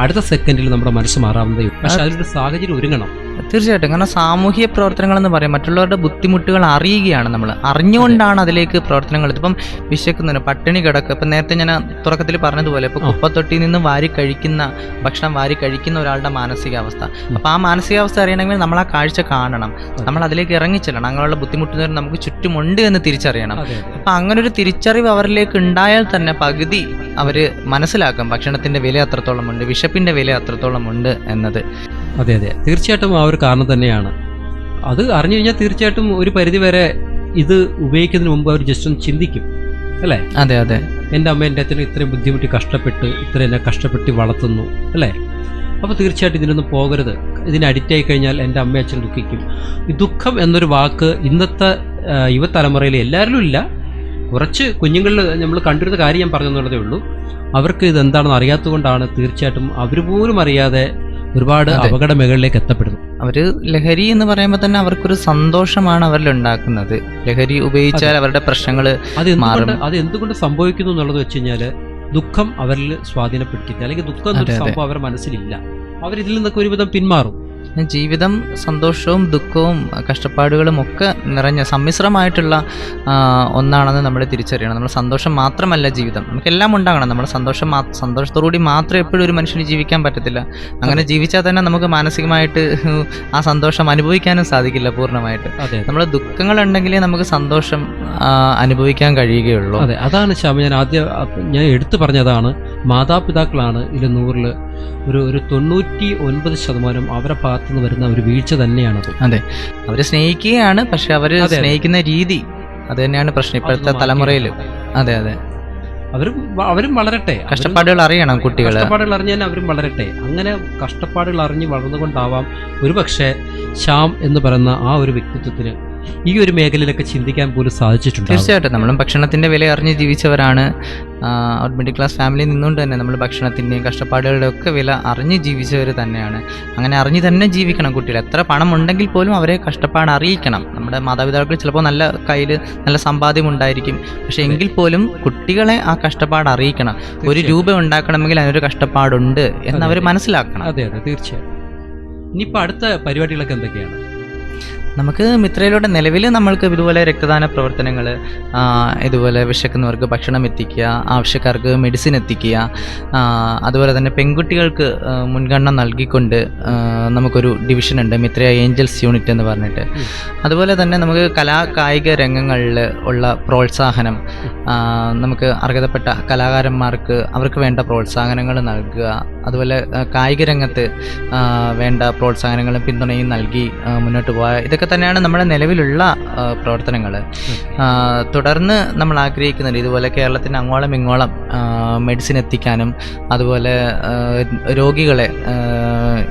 Speaker 2: അടുത്ത സെക്കൻഡിൽ നമ്മുടെ മനസ്സ് മാറാവുന്നതേ. പക്ഷെ അതിലൊരു സാഹചര്യം ഒരുങ്ങണം.
Speaker 3: തീർച്ചയായിട്ടും. കാരണം സാമൂഹ്യ പ്രവർത്തനങ്ങൾ എന്ന് പറയും മറ്റുള്ളവരുടെ ബുദ്ധിമുട്ടുകൾ അറിയുകയാണ്, നമ്മൾ അറിഞ്ഞുകൊണ്ടാണ് അതിലേക്ക് പ്രവർത്തനങ്ങൾ. ഇപ്പം വിശക്കുന്നതിന് പട്ടിണി കിടക്കുക, ഇപ്പം നേരത്തെ ഞാൻ തുടക്കത്തിൽ പറഞ്ഞതുപോലെ ഇപ്പോൾ കുപ്പത്തൊട്ടിയിൽ നിന്ന് ഭക്ഷണം വാരി കഴിക്കുന്ന ഒരാളുടെ മാനസികാവസ്ഥ. അപ്പം ആ മാനസികാവസ്ഥ അറിയണമെങ്കിൽ നമ്മൾ ആ കാഴ്ച കാണണം, നമ്മൾ അതിലേക്ക് ഇറങ്ങിച്ചെല്ലണം. അങ്ങനെയുള്ള ബുദ്ധിമുട്ടുന്നവർ നമുക്ക് ചുറ്റുമുണ്ട് എന്ന് തിരിച്ചറിയണം. അപ്പം അങ്ങനെ ഒരു തിരിച്ചറിവ് അവരിലേക്ക് ഉണ്ടായാൽ തന്നെ പകുതി അവർ മനസ്സിലാക്കും ഭക്ഷണത്തിൻ്റെ വില അത്രത്തോളം ഉണ്ട്, വിശപ്പിൻ്റെ വില അത്രത്തോളം ഉണ്ട് എന്നത്.
Speaker 2: അതെ അതെ, തീർച്ചയായിട്ടും ആ ഒരു കാരണം തന്നെയാണ്. അത് അറിഞ്ഞു കഴിഞ്ഞാൽ തീർച്ചയായിട്ടും ഒരു പരിധിവരെ ഇത് ഉപയോഗിക്കുന്നതിന് മുമ്പ് അവർ ജസ്റ്റ് ഒന്ന് ചിന്തിക്കും, അല്ലേ?
Speaker 3: അതെ അതെ.
Speaker 2: എൻ്റെ അമ്മ എൻ്റെ അച്ഛനും ഇത്രയും ബുദ്ധിമുട്ടി കഷ്ടപ്പെട്ട് എന്നെ കഷ്ടപ്പെട്ടി വളർത്തുന്നു, അല്ലേ? അപ്പോൾ തീർച്ചയായിട്ടും ഇതിനൊന്നും പോകരുത്. ഇതിന് അഡിക്റ്റായി കഴിഞ്ഞാൽ എൻ്റെ അമ്മ അച്ഛൻ ദുഃഖിക്കും. ഈ ദുഃഖം എന്നൊരു വാക്ക് ഇന്നത്തെ യുവതലമുറയിൽ എല്ലാവരിലും ഇല്ല. കുറച്ച് കുഞ്ഞുങ്ങളിൽ നമ്മൾ കണ്ടിരുന്ന കാര്യം ഞാൻ പറഞ്ഞെന്നുള്ളതേ ഉള്ളൂ. അവർക്ക് ഇതെന്താണെന്ന് അറിയാത്തതുകൊണ്ടാണ് തീർച്ചയായിട്ടും അവർ പോലും അറിയാതെ ഒരുപാട് അപകട മേഖലയിലേക്ക് എത്തപ്പെടുന്നു.
Speaker 3: അവര് ലഹരി എന്ന് പറയുമ്പോൾ തന്നെ അവർക്കൊരു സന്തോഷമാണ് അവരിൽ ഉണ്ടാക്കുന്നത്. ലഹരി ഉപയോഗിച്ചാൽ അവരുടെ പ്രശ്നങ്ങൾ
Speaker 2: അത് എന്തുകൊണ്ട് സംഭവിക്കുന്നു എന്നുള്ളത് വെച്ച് കഴിഞ്ഞാൽ ദുഃഖം അവരിൽ സ്വാധീനപ്പെടുത്തിയിട്ട്, അല്ലെങ്കിൽ ദുഃഖം എന്നൊരു സംഭവം അവരുടെ മനസ്സിലില്ല. അവരിതിൽ നിന്നൊക്കെ ഒരുവിധം പിന്മാറും.
Speaker 3: ജീവിതം സന്തോഷവും ദുഃഖവും കഷ്ടപ്പാടുകളും ഒക്കെ നിറഞ്ഞ സമ്മിശ്രമായിട്ടുള്ള ഒന്നാണെന്ന് നമ്മൾ തിരിച്ചറിയണം. നമ്മൾ സന്തോഷം മാത്രമല്ല ജീവിതം, നമുക്കെല്ലാം ഉണ്ടാകണം. നമ്മൾ സന്തോഷത്തോടുകൂടി മാത്രം എപ്പോഴും ഒരു മനുഷ്യന് ജീവിക്കാൻ പറ്റത്തില്ല. അങ്ങനെ ജീവിച്ചാൽ തന്നെ നമുക്ക് മാനസികമായിട്ട് ആ സന്തോഷം അനുഭവിക്കാനും സാധിക്കില്ല പൂർണ്ണമായിട്ട്. നമ്മൾ ദുഃഖങ്ങളുണ്ടെങ്കിലേ നമുക്ക് സന്തോഷം അനുഭവിക്കാൻ കഴിയുകയുള്ളൂ.
Speaker 2: അതെ, അതാണ് ശ്യാമ ഞാൻ എടുത്തു പറഞ്ഞതാണ്. മാതാപിതാക്കളാണ് ഇതിൽ 100-ൽ ഒരു 99% അവരുടെ ഭാഗത്തുനിന്ന് വരുന്ന ഒരു വീഴ്ച തന്നെയാണത്.
Speaker 3: അതെ, അവര് സ്നേഹിക്കുകയാണ്, പക്ഷെ അവര് സ്നേഹിക്കുന്ന രീതി അത് തന്നെയാണ് പ്രശ്നം ഇപ്പോഴത്തെ തലമുറയിൽ. അതെ അതെ,
Speaker 2: അവരും വളരട്ടെ,
Speaker 3: കഷ്ടപ്പാടുകൾ അറിയണം കുട്ടികൾ,
Speaker 2: കഷ്ടപ്പാടുകൾ അറിഞ്ഞാൽ അവരും വളരട്ടെ. അങ്ങനെ കഷ്ടപ്പാടുകൾ അറിഞ്ഞ് വളർന്നുകൊണ്ടാവാം ഒരുപക്ഷെ ശ്യാം എന്ന് പറയുന്ന ആ ഒരു വ്യക്തിത്വത്തിന് ഈ ഒരു മേഖലയിലൊക്കെ ചിന്തിക്കാൻ പോലും സാധിച്ചിട്ടുണ്ട്.
Speaker 3: തീർച്ചയായിട്ടും നമ്മളും ഭക്ഷണത്തിൻ്റെ വില അറിഞ്ഞ് ജീവിച്ചവരാണ്. മിഡിൽ ക്ലാസ് ഫാമിലിയിൽ നിന്നുകൊണ്ട് തന്നെ നമ്മൾ ഭക്ഷണത്തിൻ്റെയും കഷ്ടപ്പാടുകളുടെ ഒക്കെ വില അറിഞ്ഞ് ജീവിച്ചവർ തന്നെയാണ്. അങ്ങനെ അറിഞ്ഞ് തന്നെ ജീവിക്കണം കുട്ടികൾ. എത്ര പണം ഉണ്ടെങ്കിൽ പോലും അവരെ കഷ്ടപ്പാട് അറിയിക്കണം. നമ്മുടെ മാതാപിതാക്കൾ ചിലപ്പോൾ നല്ല കയ്യിൽ നല്ല സമ്പാദ്യം ഉണ്ടായിരിക്കും, പക്ഷേ എങ്കിൽ പോലും കുട്ടികളെ ആ കഷ്ടപ്പാട് അറിയിക്കണം. 1 രൂപ ഉണ്ടാക്കണമെങ്കിൽ അതിനൊരു കഷ്ടപ്പാടുണ്ട് എന്നവർ മനസ്സിലാക്കണം.
Speaker 2: അതെ അതെ, തീർച്ചയായും. ഇനിയിപ്പോൾ അടുത്ത പരിപാടികളൊക്കെ എന്തൊക്കെയാണ്?
Speaker 3: നമുക്ക് മിത്രയിലൂടെ നിലവിൽ നമ്മൾക്ക് ഇതുപോലെ രക്തദാന പ്രവർത്തനങ്ങൾ, ഇതുപോലെ വിശക്കുന്നവർക്ക് ഭക്ഷണം എത്തിക്കുക, ആവശ്യക്കാർക്ക് മെഡിസിൻ എത്തിക്കുക, അതുപോലെ തന്നെ പെൺകുട്ടികൾക്ക് മുൻഗണന നൽകിക്കൊണ്ട് നമുക്കൊരു ഡിവിഷനുണ്ട്, മിത്ര ഏഞ്ചൽസ് യൂണിറ്റ് എന്ന് പറഞ്ഞിട്ട്. അതുപോലെ തന്നെ നമുക്ക് കായിക രംഗങ്ങളിൽ ഉള്ള പ്രോത്സാഹനം, നമുക്ക് അർഹതപ്പെട്ട കലാകാരന്മാർക്ക് അവർക്ക് വേണ്ട പ്രോത്സാഹനങ്ങൾ നൽകുക, അതുപോലെ കായിക രംഗത്ത് വേണ്ട പ്രോത്സാഹനങ്ങളും പിന്തുണയും നൽകി മുന്നോട്ട് പോകാൻ, ഇതൊക്കെ തന്നെയാണ് നമ്മുടെ നിലവിലുള്ള പ്രവർത്തനങ്ങൾ. തുടർന്ന് നമ്മൾ ആഗ്രഹിക്കുന്നത് ഇതുപോലെ കേരളത്തിന് അങ്ങോളം ഇങ്ങോളം മെഡിസിൻ എത്തിക്കാനും, അതുപോലെ രോഗികളെ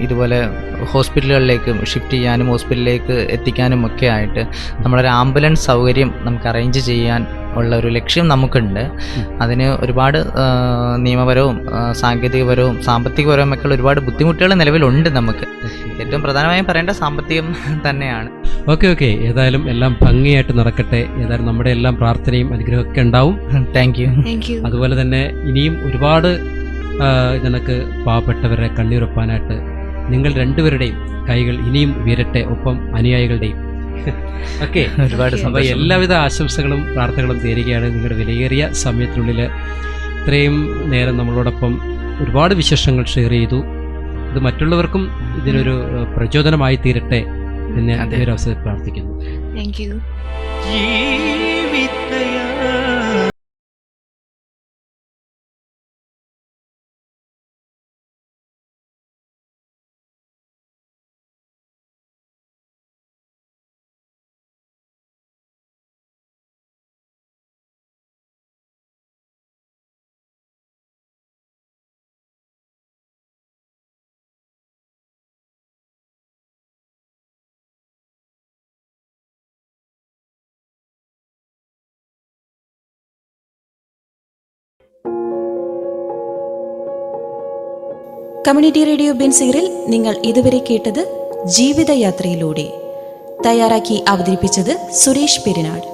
Speaker 3: ഇതുപോലെ ഹോസ്പിറ്റലുകളിലേക്ക് ഷിഫ്റ്റ് ചെയ്യാനും ഹോസ്പിറ്റലിലേക്ക് എത്തിക്കാനും ഒക്കെ ആയിട്ട് നമ്മളൊരു ആംബുലൻസ് സൗകര്യം നമുക്ക് അറേഞ്ച് ചെയ്യാൻ ഉള്ള ഒരു ലക്ഷ്യം നമുക്കുണ്ട്. അതിന് ഒരുപാട് നിയമപരവും സാങ്കേതികപരവും സാമ്പത്തികപരവും ഒക്കെ ഒരുപാട് ബുദ്ധിമുട്ടുകൾ നിലവിലുണ്ട്. നമുക്ക് ഏറ്റവും പ്രധാനമായും പറയേണ്ട സാമ്പത്തികം തന്നെയാണ്.
Speaker 2: ഓക്കെ, ഏതായാലും എല്ലാം ഭംഗിയായിട്ട് നടക്കട്ടെ. ഏതായാലും നമ്മുടെ എല്ലാം പ്രാർത്ഥനയും അനുഗ്രഹമൊക്കെ ഉണ്ടാവും.
Speaker 3: Thank you.
Speaker 2: അതുപോലെ തന്നെ ഇനിയും ഒരുപാട് നിനക്ക് പാവപ്പെട്ടവരെ കണ്ണീരൊപ്പാനായിട്ട് നിങ്ങൾ രണ്ടുപേരുടെയും കൈകൾ ഇനിയും ഉയരട്ടെ, ഒപ്പം അനുയായികളുടെയും. ഓക്കെ, ഒരുപാട് എല്ലാവിധ ആശംസകളും പ്രാർത്ഥനകളും നേരുകയാണ്. നിങ്ങളുടെ വിലയേറിയ സമയത്തിനുള്ളിൽ ഇത്രയും നേരം നമ്മളോടൊപ്പം ഒരുപാട് വിശേഷങ്ങൾ ഷെയർ ചെയ്തു. ഇത് മറ്റുള്ളവർക്കും ഇതിനൊരു പ്രചോദനമായി തീരട്ടെ എന്ന് ഒരു അവസരത്തിൽ പ്രാർത്ഥിക്കുന്നു.
Speaker 4: Thank you.
Speaker 1: കമ്മ്യൂണിറ്റി റേഡിയോ ബെൻസിഗറിൽ നിങ്ങൾ ഇതുവരെ കേട്ടത് ജീവിതയാത്രയിലൂടെ. തയ്യാറാക്കി അവതരിപ്പിച്ചത് സുരേഷ് പെരിനാട്.